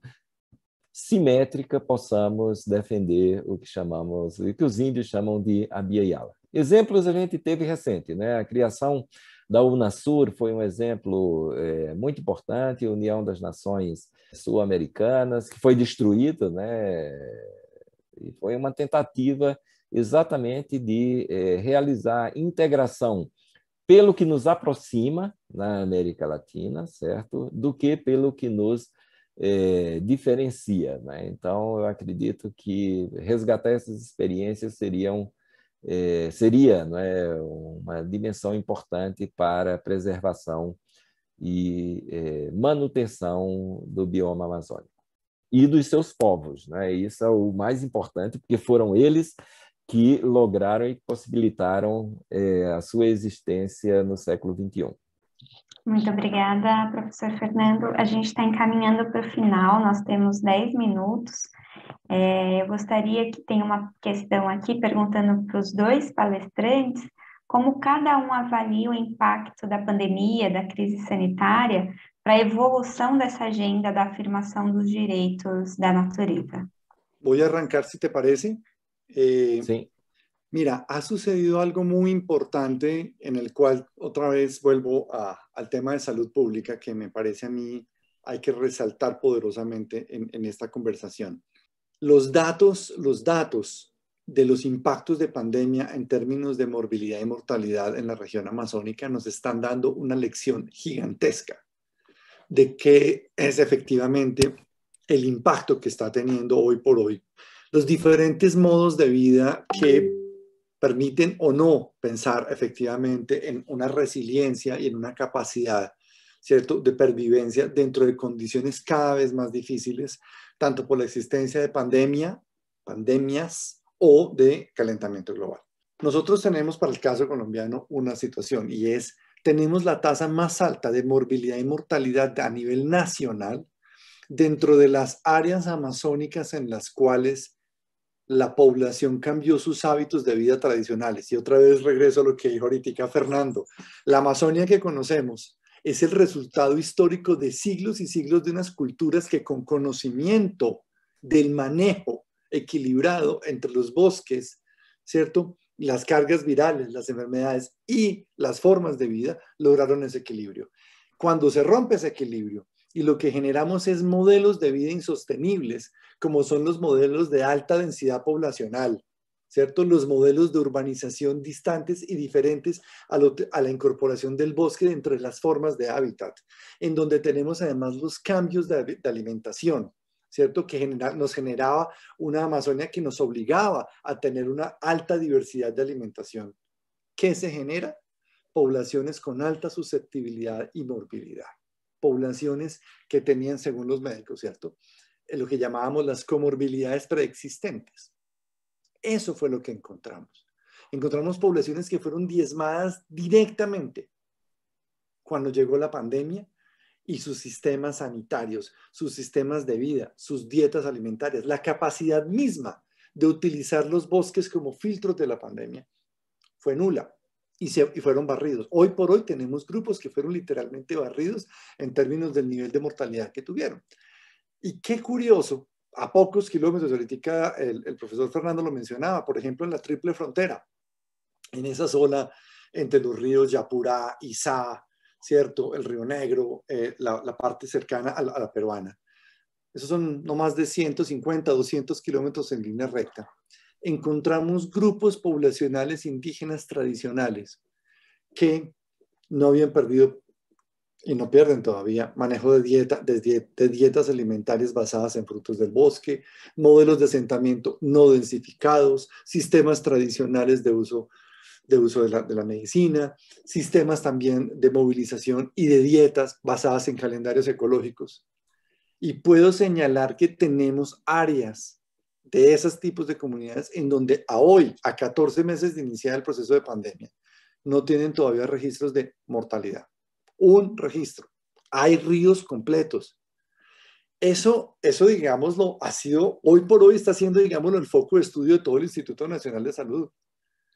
simétrica, possamos defender o que os índios chamam de Abya Yala. Exemplos a gente teve recente, né? A criação da UNASUR foi um exemplo muito importante, a União das Nações Sul-Americanas, que foi destruída, né? E foi uma tentativa exatamente de realizar integração pelo que nos aproxima na América Latina, certo? Do que pelo que nos diferencia, né? Então, eu acredito que resgatar essas experiências seria, não é, uma dimensão importante para a preservação e manutenção do bioma amazônico e dos seus povos, né? Isso é o mais importante, porque foram eles que lograram e possibilitaram a sua existência no século XXI. Muito obrigada, professor Fernando. A gente está encaminhando para o final, nós temos 10 minutos. Eu gostaria que tenha uma questão aqui perguntando para os dois palestrantes como cada um avalia o impacto da pandemia, da crise sanitária, para a evolução dessa agenda da afirmação dos direitos da natureza. Voy a arrancar, si te parece. Sí. Mira, ha sucedido algo muy importante en el cual otra vez vuelvo al tema de salud pública que me parece a mí hay que resaltar poderosamente en esta conversación. Los datos de los impactos de pandemia en términos de morbilidad y mortalidad en la región amazónica nos están dando una lección gigantesca de qué es efectivamente el impacto que está teniendo hoy por hoy los diferentes modos de vida que permiten o no pensar efectivamente en una resiliencia y en una capacidad, ¿cierto?, de pervivencia dentro de condiciones cada vez más difíciles, tanto por la existencia de pandemias o de calentamiento global. Nosotros tenemos para el caso colombiano una situación y es, tenemos la tasa más alta de morbilidad y mortalidad a nivel nacional dentro de las áreas amazónicas en las cuales la población cambió sus hábitos de vida tradicionales. Y otra vez regreso a lo que dijo ahorita Fernando. La Amazonia que conocemos es el resultado histórico de siglos y siglos de unas culturas que con conocimiento del manejo equilibrado entre los bosques, ¿cierto?, las cargas virales, las enfermedades y las formas de vida, lograron ese equilibrio. Cuando se rompe ese equilibrio y lo que generamos es modelos de vida insostenibles, como son los modelos de alta densidad poblacional, ¿cierto? Los modelos de urbanización distantes y diferentes a la incorporación del bosque dentro de las formas de hábitat, en donde tenemos además los cambios de alimentación, ¿cierto? Que nos generaba una Amazonia que nos obligaba a tener una alta diversidad de alimentación. ¿Qué se genera? Poblaciones con alta susceptibilidad y morbilidad. Poblaciones que tenían, según los médicos, ¿cierto?, lo que llamábamos las comorbilidades preexistentes. Eso fue lo que encontramos. Encontramos poblaciones que fueron diezmadas directamente cuando llegó la pandemia y sus sistemas sanitarios, sus sistemas de vida, sus dietas alimentarias, la capacidad misma de utilizar los bosques como filtros de la pandemia fue nula. Y fueron barridos. Hoy por hoy tenemos grupos que fueron literalmente barridos en términos del nivel de mortalidad que tuvieron. Y qué curioso, a pocos kilómetros, ahorita el profesor Fernando lo mencionaba, por ejemplo, en la Triple Frontera, en esa zona entre los ríos Yapurá, Izá, ¿cierto?, el Río Negro, la parte cercana a la peruana. Esos son no más de 150, 200 kilómetros en línea recta. Encontramos grupos poblacionales indígenas tradicionales que no habían perdido y no pierden todavía manejo de dietas alimentarias basadas en frutos del bosque, modelos de asentamiento no densificados, sistemas tradicionales de uso de la medicina, sistemas también de movilización y de dietas basadas en calendarios ecológicos. Y puedo señalar que tenemos áreas de esos tipos de comunidades en donde a hoy, a 14 meses de iniciar el proceso de pandemia, no tienen todavía registros de mortalidad. Un registro. Hay ríos completos. Eso, digámoslo, ha sido, hoy por hoy está siendo, digámoslo, el foco de estudio de todo el Instituto Nacional de Salud,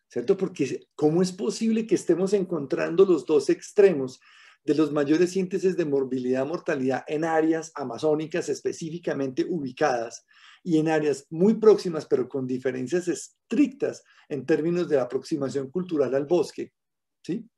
¿cierto? Porque ¿cómo es posible que estemos encontrando los dos extremos de los mayores índices de morbilidad y mortalidad en áreas amazónicas específicamente ubicadas y en áreas muy próximas, pero con diferencias estrictas en términos de la aproximación cultural al bosque? ¿Sí?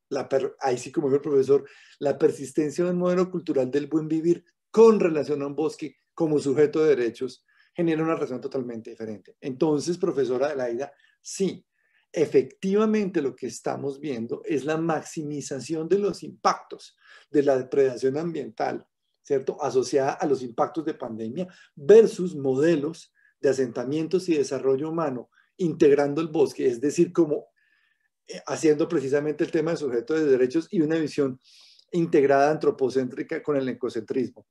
Ahí sí, como dijo el profesor, la persistencia de un modelo cultural del buen vivir con relación a un bosque como sujeto de derechos genera una relación totalmente diferente. Entonces, profesora Adelaida, sí, efectivamente lo que estamos viendo es la maximización de los impactos de la depredación ambiental, ¿cierto? Asociada a los impactos de pandemia versus modelos de asentamientos y desarrollo humano integrando el bosque, es decir, como haciendo precisamente el tema de sujeto de derechos y una visión integrada antropocéntrica con el ecocentrismo,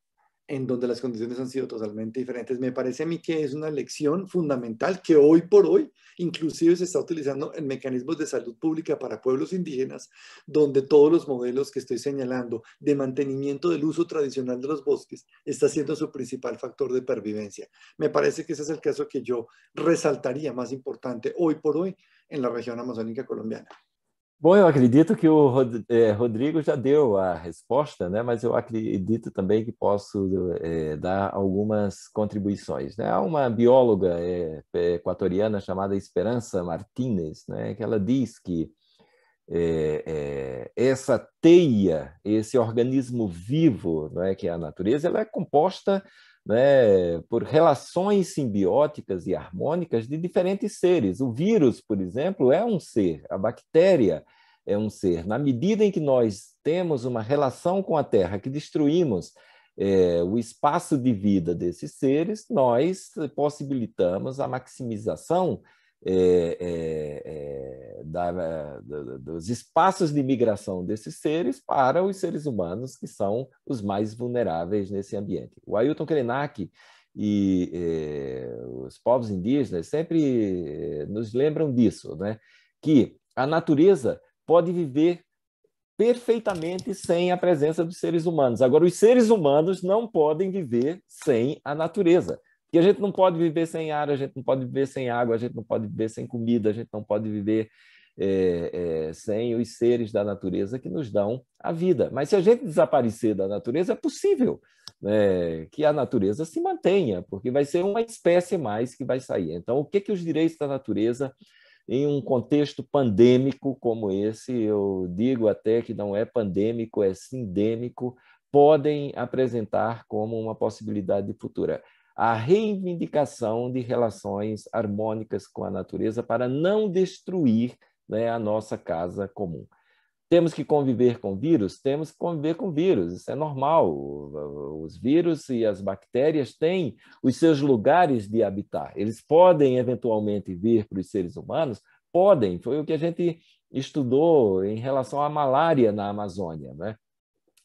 en donde las condiciones han sido totalmente diferentes. Me parece a mí que es una lección fundamental que hoy por hoy inclusive se está utilizando en mecanismos de salud pública para pueblos indígenas, donde todos los modelos que estoy señalando de mantenimiento del uso tradicional de los bosques está siendo su principal factor de pervivencia. Me parece que ese es el caso que yo resaltaría más importante hoy por hoy en la região amazônica colombiana. Bom, eu acredito que o Rodrigo já deu a resposta, né? Mas eu acredito também que posso dar algumas contribuições, né? Há uma bióloga equatoriana chamada Esperança Martínez, né? Que ela diz que essa teia, esse organismo vivo, né, que é a natureza, ela é composta, né, por relações simbióticas e harmônicas de diferentes seres. O vírus, por exemplo, é um ser, a bactéria é um ser. Na medida em que nós temos uma relação com a Terra, que destruímos o espaço de vida desses seres, nós possibilitamos a maximização dos espaços de migração desses seres para os seres humanos, que são os mais vulneráveis nesse ambiente. O Ailton Krenak e os povos indígenas sempre nos lembram disso, né? Que a natureza pode viver perfeitamente sem a presença dos seres humanos. Agora, os seres humanos não podem viver sem a natureza. Porque a gente não pode viver sem ar, a gente não pode viver sem água, a gente não pode viver sem comida, a gente não pode viver sem os seres da natureza que nos dão a vida. Mas se a gente desaparecer da natureza, é possível, né, que a natureza se mantenha, porque vai ser uma espécie mais que vai sair. Então, o que os direitos da natureza, em um contexto pandêmico como esse, eu digo até que não é pandêmico, é sindêmico, podem apresentar como uma possibilidade futura? A reivindicação de relações harmônicas com a natureza para não destruir, né, a nossa casa comum. Temos que conviver com vírus? Temos que conviver com vírus, isso é normal. Os vírus e as bactérias têm os seus lugares de habitar. Eles podem, eventualmente, vir para os seres humanos? Podem. Foi o que a gente estudou em relação à malária na Amazônia, né?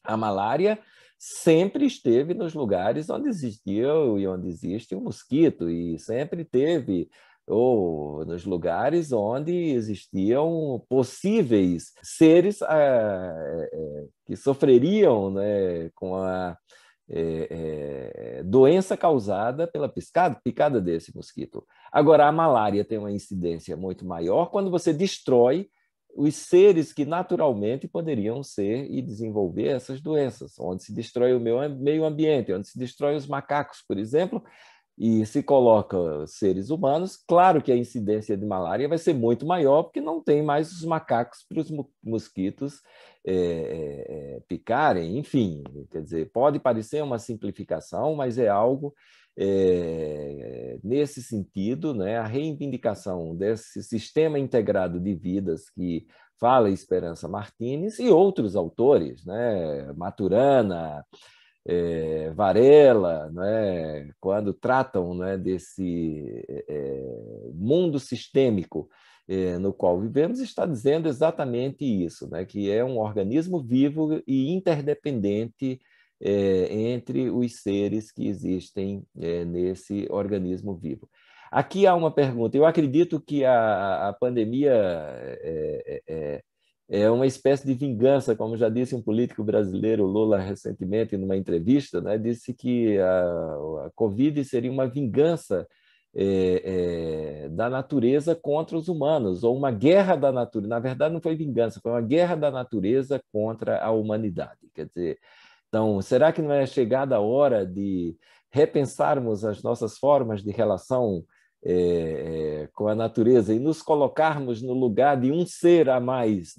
A malária sempre esteve nos lugares onde existia e onde existe o mosquito, e sempre teve, ou nos lugares onde existiam possíveis seres que sofreriam, né, com a doença causada pela picada desse mosquito. Agora, a malária tem uma incidência muito maior quando você destrói os seres que naturalmente poderiam ser e desenvolver essas doenças, onde se destrói o meio ambiente, onde se destrói os macacos, por exemplo, e se coloca seres humanos. Claro que a incidência de malária vai ser muito maior, porque não tem mais os macacos para os mosquitos picarem. Enfim, quer dizer, pode parecer uma simplificação, mas é algo nesse sentido, né, a reivindicação desse sistema integrado de vidas que fala Esperança Martínez e outros autores, né, Maturana, Varela, né, quando tratam, né, desse mundo sistêmico no qual vivemos, está dizendo exatamente isso, né, que é um organismo vivo e interdependente entre os seres que existem nesse organismo vivo. Aqui há uma pergunta. Eu acredito que a pandemia é uma espécie de vingança, como já disse um político brasileiro, Lula, recentemente, numa entrevista, né, disse que a Covid seria uma vingança da natureza contra os humanos, ou uma guerra da natureza. Na verdade, não foi vingança, foi uma guerra da natureza contra a humanidade. Quer dizer, então, será que não é chegada a hora de repensarmos as nossas formas de relação com a natureza e nos colocarmos no lugar de um ser a mais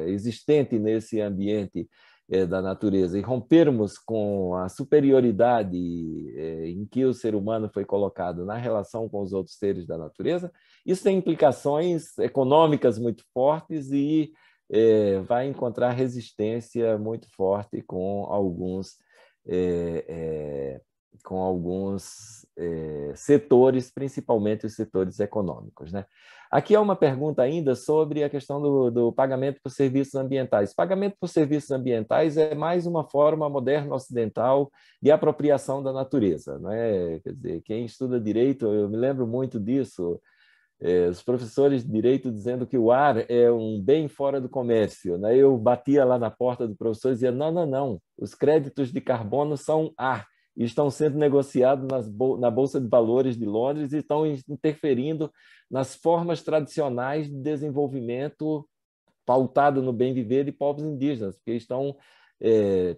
existente nesse ambiente da natureza e rompermos com a superioridade em que o ser humano foi colocado na relação com os outros seres da natureza? Isso tem implicações econômicas muito fortes e vai encontrar resistência muito forte com alguns setores, principalmente os setores econômicos, né? Aqui há uma pergunta ainda sobre a questão do pagamento por serviços ambientais. Pagamento por serviços ambientais é mais uma forma moderna ocidental de apropriação da natureza, né? Quer dizer, quem estuda direito, eu me lembro muito disso, os professores de direito dizendo que o ar é um bem fora do comércio, né? Eu batia lá na porta do professor e dizia, não, não, não, os créditos de carbono são ar, e estão sendo negociados na Bolsa de Valores de Londres e estão interferindo nas formas tradicionais de desenvolvimento pautado no bem viver de povos indígenas, porque estão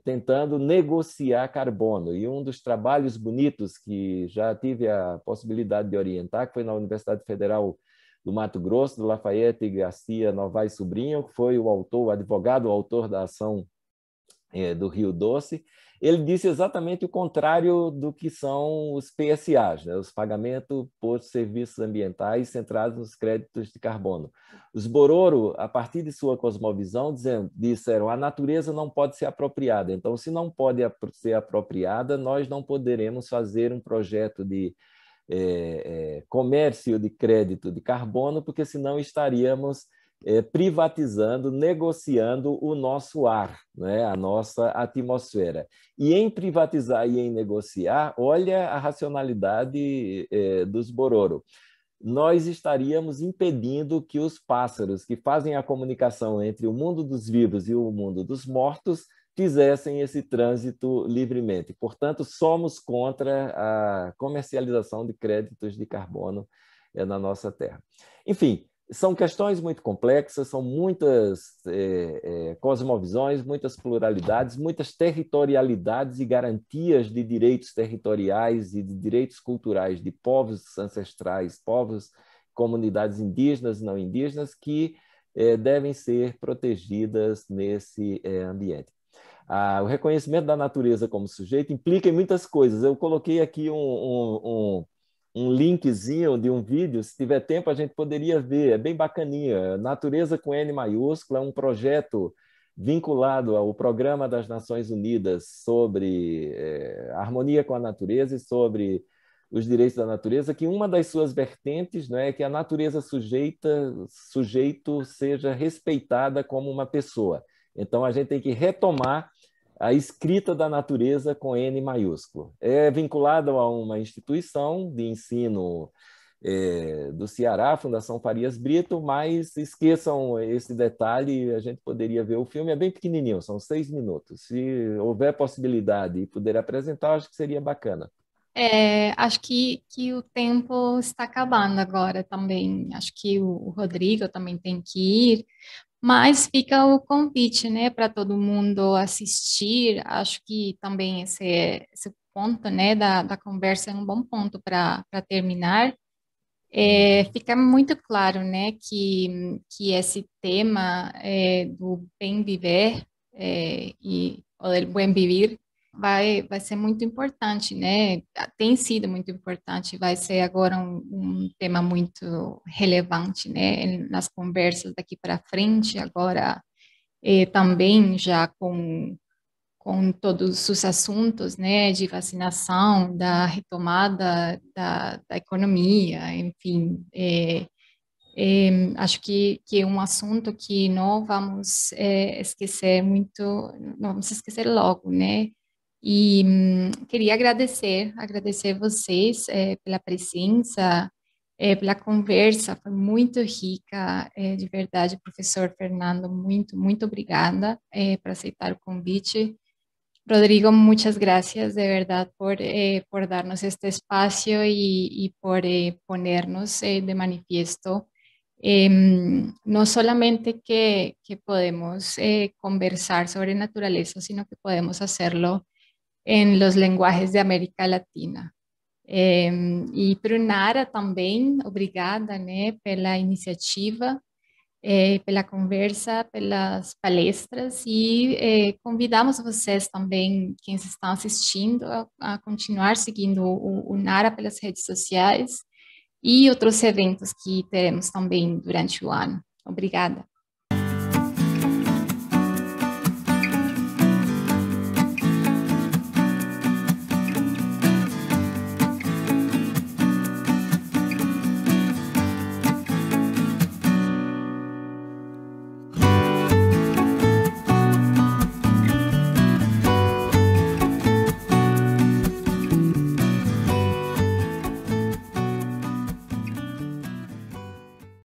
tentando negociar carbono. E um dos trabalhos bonitos que já tive a possibilidade de orientar, que foi na Universidade Federal do Mato Grosso, do Lafayette Garcia Novaes Sobrinho, que foi o advogado, o autor da ação do Rio Doce. Ele disse exatamente o contrário do que são os PSAs, né? Os pagamentos por serviços ambientais centrados nos créditos de carbono. Os Bororo, a partir de sua cosmovisão, disseram a natureza não pode ser apropriada. Então, se não pode ser apropriada, nós não poderemos fazer um projeto de comércio de crédito de carbono, porque senão estaríamos privatizando, negociando o nosso ar, né? A nossa atmosfera. E em privatizar e em negociar, olha a racionalidade dos Bororo. Nós estaríamos impedindo que os pássaros que fazem a comunicação entre o mundo dos vivos e o mundo dos mortos fizessem esse trânsito livremente. Portanto, somos contra a comercialização de créditos de carbono na nossa Terra. Enfim, são questões muito complexas, são muitas cosmovisões, muitas pluralidades, muitas territorialidades e garantias de direitos territoriais e de direitos culturais de povos ancestrais, povos, comunidades indígenas e não indígenas que devem ser protegidas nesse ambiente. O reconhecimento da natureza como sujeito implica em muitas coisas. Eu coloquei aqui um linkzinho de um vídeo, se tiver tempo a gente poderia ver, é bem bacaninha. Natureza com N maiúscula, é um projeto vinculado ao Programa das Nações Unidas sobre harmonia com a natureza e sobre os direitos da natureza, que uma das suas vertentes, não é que a natureza sujeito seja respeitada como uma pessoa. Então, a gente tem que retomar a escrita da natureza com N maiúsculo. É vinculado a uma instituição de ensino do Ceará, a Fundação Farias Brito, mas esqueçam esse detalhe, a gente poderia ver o filme, é bem pequenininho, são 6 minutos. Se houver possibilidade e puder apresentar, acho que seria bacana. Acho que o tempo está acabando agora também. Acho que o Rodrigo também tem que ir, mas fica o convite, né, para todo mundo assistir. Acho que também esse ponto, né, da conversa é um bom ponto para terminar. Fica muito claro, né, que esse tema do bem viver ou do bem viver vai ser muito importante, né? Tem sido muito importante, vai ser agora um tema muito relevante, né? Nas conversas daqui para frente, agora também já com todos os assuntos, né, de vacinação, da retomada da economia, enfim, acho que é um assunto que não vamos esquecer muito, não vamos esquecer logo, né? E queria agradecer vocês pela presença, pela conversa, foi muito rica, de verdade, professor Fernando, muito obrigada por aceitar o convite. Rodrigo, muchas gracias de verdad por darnos este espacio y por ponernos de manifiesto no solamente que podemos conversar sobre naturaleza, sino que podemos hacerlo en los lenguajes de América Latina. E para o Nara também, obrigada, né, pela iniciativa, pela conversa, pelas palestras e convidamos vocês também, quem estão assistindo, a continuar seguindo o Nara pelas redes sociais e outros eventos que teremos também durante o ano. Obrigada.